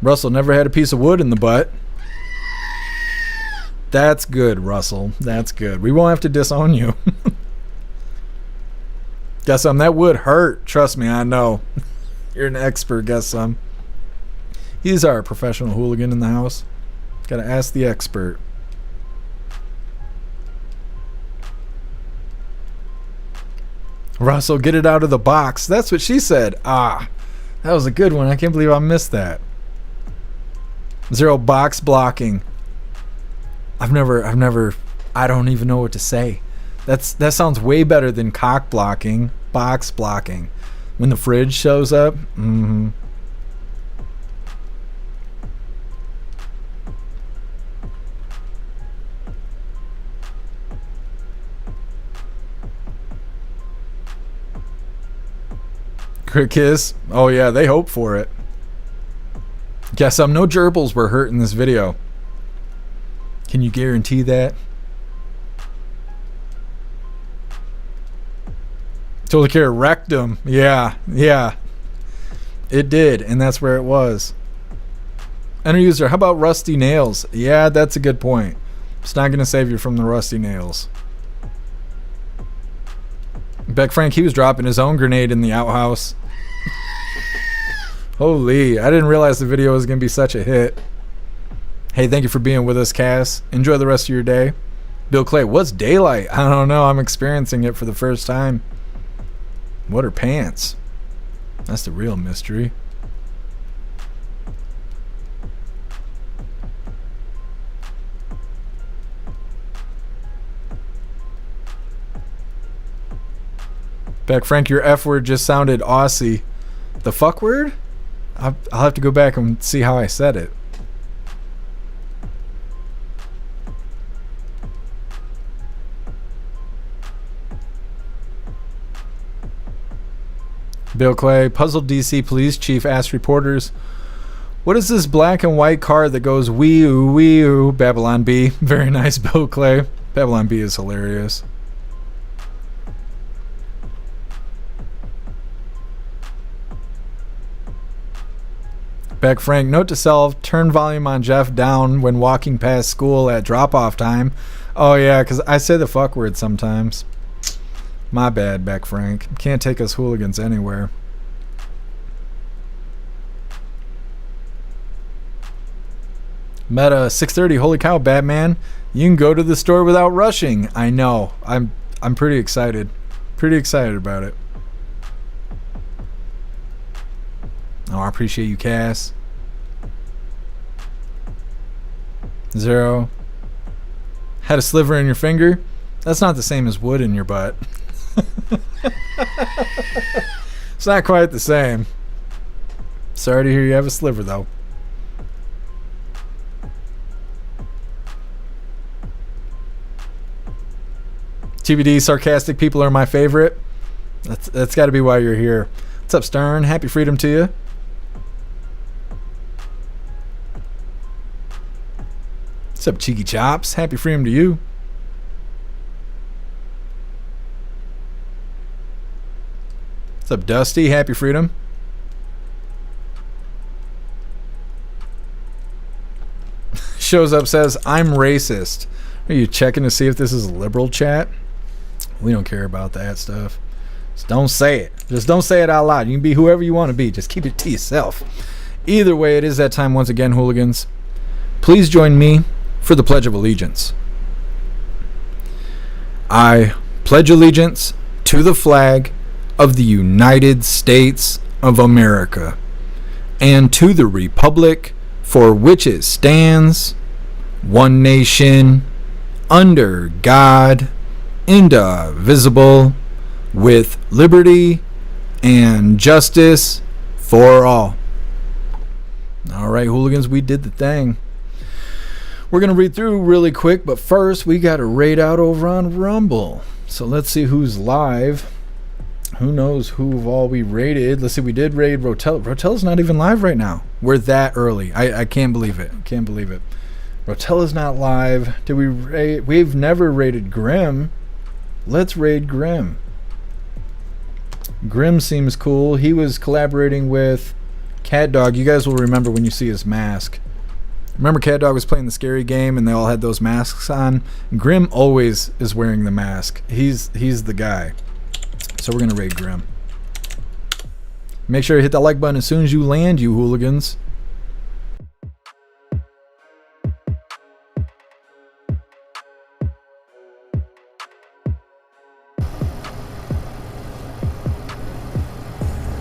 Russell never had a piece of wood in the butt. That's good, Russell. That's good. We won't have to disown you. Guess some. That would hurt. Trust me, I know. You're an expert, guess some. He's our professional hooligan in the house. Gotta ask the expert. Russell, get it out of the box. That's what she said. Ah, that was a good one. I can't believe I missed that. 0 box blocking. I don't even know what to say. That sounds way better than cock blocking. Box blocking. When the fridge shows up. Kiss. Oh yeah, they hope for it. Guess no gerbils were hurt in this video. Can you guarantee that? Totally care wrecked him. Yeah. It did, and that's where it was. Enter user, how about rusty nails? Yeah, that's a good point. It's not gonna save you from the rusty nails. Beck Frank, he was dropping his own grenade in the outhouse. Holy, I didn't realize the video was going to be such a hit. Hey, thank you for being with us, Cass. Enjoy the rest of your day. Bill Clay, what's daylight? I don't know. I'm experiencing it for the first time. What are pants? That's the real mystery. Beck Frank, your F word just sounded Aussie. The fuck word? I'll have to go back and see how I said it. Bill Clay, puzzled DC police chief asked reporters, what is this black and white car that goes wee-oo, wee-oo? Babylon B. Very nice, Bill Clay. Babylon B is hilarious. Beck Frank, note to self, turn volume on Jeff down when walking past school at drop-off time. Oh yeah, because I say the fuck word sometimes. My bad, Beck Frank. Can't take us hooligans anywhere. Meta 6:30. Holy cow, Batman! You can go to the store without rushing. I know. I'm pretty excited. Pretty excited about it. Oh, I appreciate you, Cass. Zero. Had a sliver in your finger? That's not the same as wood in your butt. It's not quite the same. Sorry to hear you have a sliver, though. TBD, sarcastic people are my favorite. That's got to be why you're here. What's up, Stern? Happy freedom to you. What's up, Cheeky Chops? Happy freedom to you. What's up, Dusty? Happy freedom. Shows up, says, I'm racist. Are you checking to see if this is liberal chat? We don't care about that stuff. Just don't say it. Just don't say it out loud. You can be whoever you want to be. Just keep it to yourself. Either way, it is that time once again, hooligans. Please join me for the Pledge of Allegiance. I pledge allegiance to the flag of the United States of America and to the republic for which it stands, one nation, under God, indivisible, with liberty and justice for all. All right, hooligans, we did the thing. We're going to read through really quick, but first we got to raid out over on Rumble. So let's see who's live. Who knows who all we raided. Let's see, we did raid Rotel. Rotel's not even live right now. We're that early. I can't believe it. Can't believe it. Rotella's not live. Did we raid? We've never raided Grim. Let's raid Grim. Grim seems cool. He was collaborating with Cat Dog. You guys will remember when you see his mask. Remember Cat Dog was playing the scary game and they all had those masks on? Grim always is wearing the mask. He's the guy. So we're going to raid Grim. Make sure to hit that like button as soon as you land, you hooligans.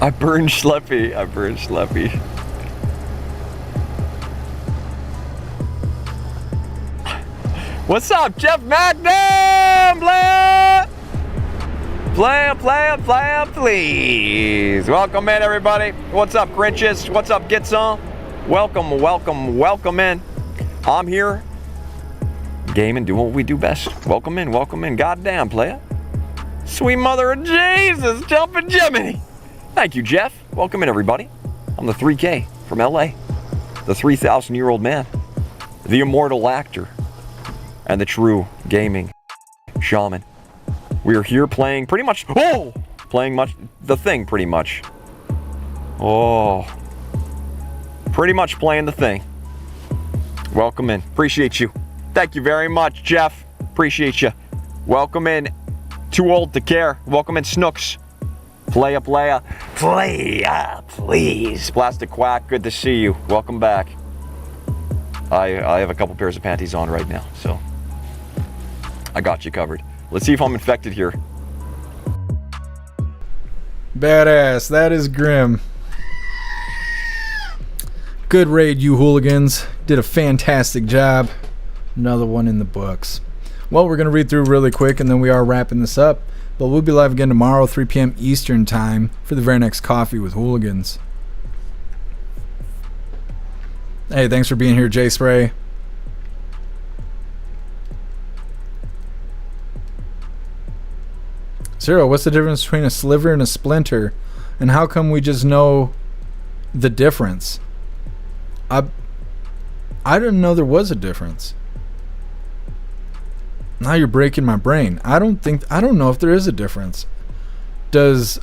I burned Schleppy. I burned Schleppy. What's up, Jeff Magnum? Playa, please. Welcome in, everybody. What's up, Grinches? What's up, Gitson? Welcome in. I'm here, gaming, doing what we do best. Welcome in. Goddamn, playa. Sweet mother of Jesus, jumping Jiminy. Thank you, Jeff. Welcome in, everybody. I'm the 3K from LA, the 3,000-year-old man, the immortal actor, and the true gaming shaman. We are here playing pretty much, the thing pretty much. Pretty much playing the thing. Welcome in. Appreciate you. Thank you very much, Jeff. Appreciate you. Welcome in. Too old to care. Welcome in, Snooks. Playa, please. Plastic Quack, good to see you. Welcome back. I have a couple pairs of panties on right now, so I got you covered. Let's see if I'm infected here. Badass. That is Grim. Good raid, you hooligans. Did a fantastic job. Another one in the books. Well, we're going to read through really quick, and then we are wrapping this up. But we'll be live again tomorrow, 3 p.m. Eastern Time, for the very next Coffee with Hooligans. Hey, thanks for being here, Jay Spray. Zero, what's the difference between a sliver and a splinter? And how come we just know the difference? I didn't know there was a difference. Now you're breaking my brain. I don't know if there is a difference. Does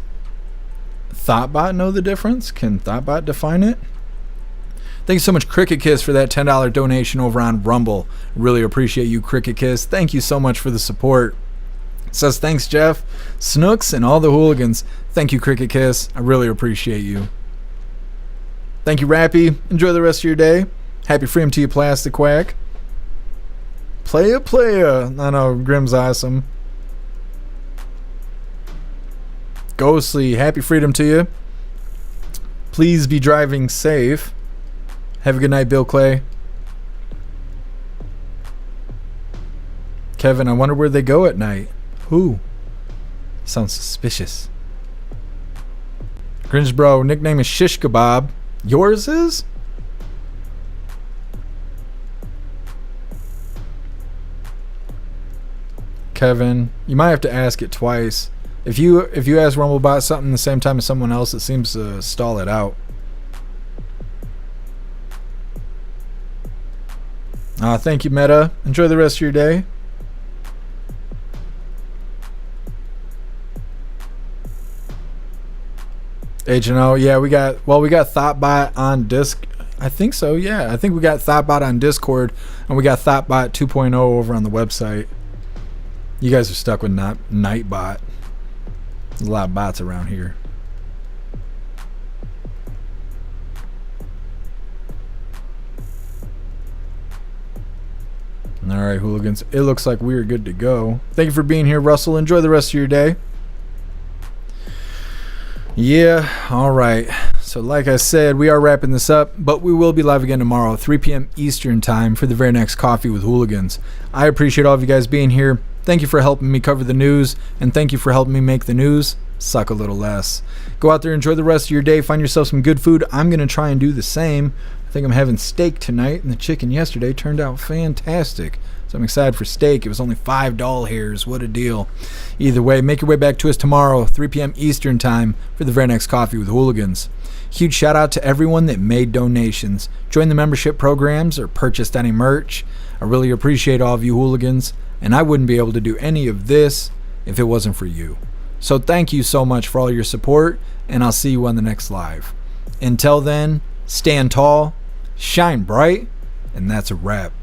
Thoughtbot know the difference? Can Thoughtbot define it? Thank you so much, Cricket Kiss, for that $10 donation over on Rumble. Really appreciate you, Cricket Kiss. Thank you so much for the support. Says, thanks, Jeff, Snooks, and all the hooligans. Thank you, Cricket Kiss. I really appreciate you. Thank you, Rappy. Enjoy the rest of your day. Happy freedom to you, Plastic Quack. Playa. I know, Grim's awesome. Ghostly, happy freedom to you. Please be driving safe. Have a good night, Bill Clay. Kevin, I wonder where they go at night. Who? Sounds suspicious. Grinch Bro, nickname is Shish Kebab. Yours is? Kevin, you might have to ask it twice. If you ask Rumblebot something the same time as someone else, it seems to stall it out. Thank you, Meta. Enjoy the rest of your day. H&O, yeah, we got Thoughtbot on Disc. I think so, yeah. I think we got Thoughtbot on Discord, and we got Thoughtbot 2.0 over on the website. You guys are stuck with Nightbot. There's a lot of bots around here. All right, hooligans. It looks like we are good to go. Thank you for being here, Russell. Enjoy the rest of your day. Yeah, all right. So like I said, we are wrapping this up, but we will be live again tomorrow, 3 p.m. Eastern time for the very next Coffee with Hooligans. I appreciate all of you guys being here. Thank you for helping me cover the news, and thank you for helping me make the news suck a little less. Go out there, enjoy the rest of your day, find yourself some good food. I'm going to try and do the same. I think I'm having steak tonight, and the chicken yesterday turned out fantastic. So I'm excited for steak. It was only $5 hairs. What a deal. Either way, make your way back to us tomorrow, 3 p.m. Eastern time for the very next Coffee with Hooligans. Huge shout out to everyone that made donations, joined the membership programs, or purchased any merch. I really appreciate all of you hooligans, and I wouldn't be able to do any of this if it wasn't for you. So thank you so much for all your support, and I'll see you on the next live. Until then, stand tall, shine bright, and that's a wrap.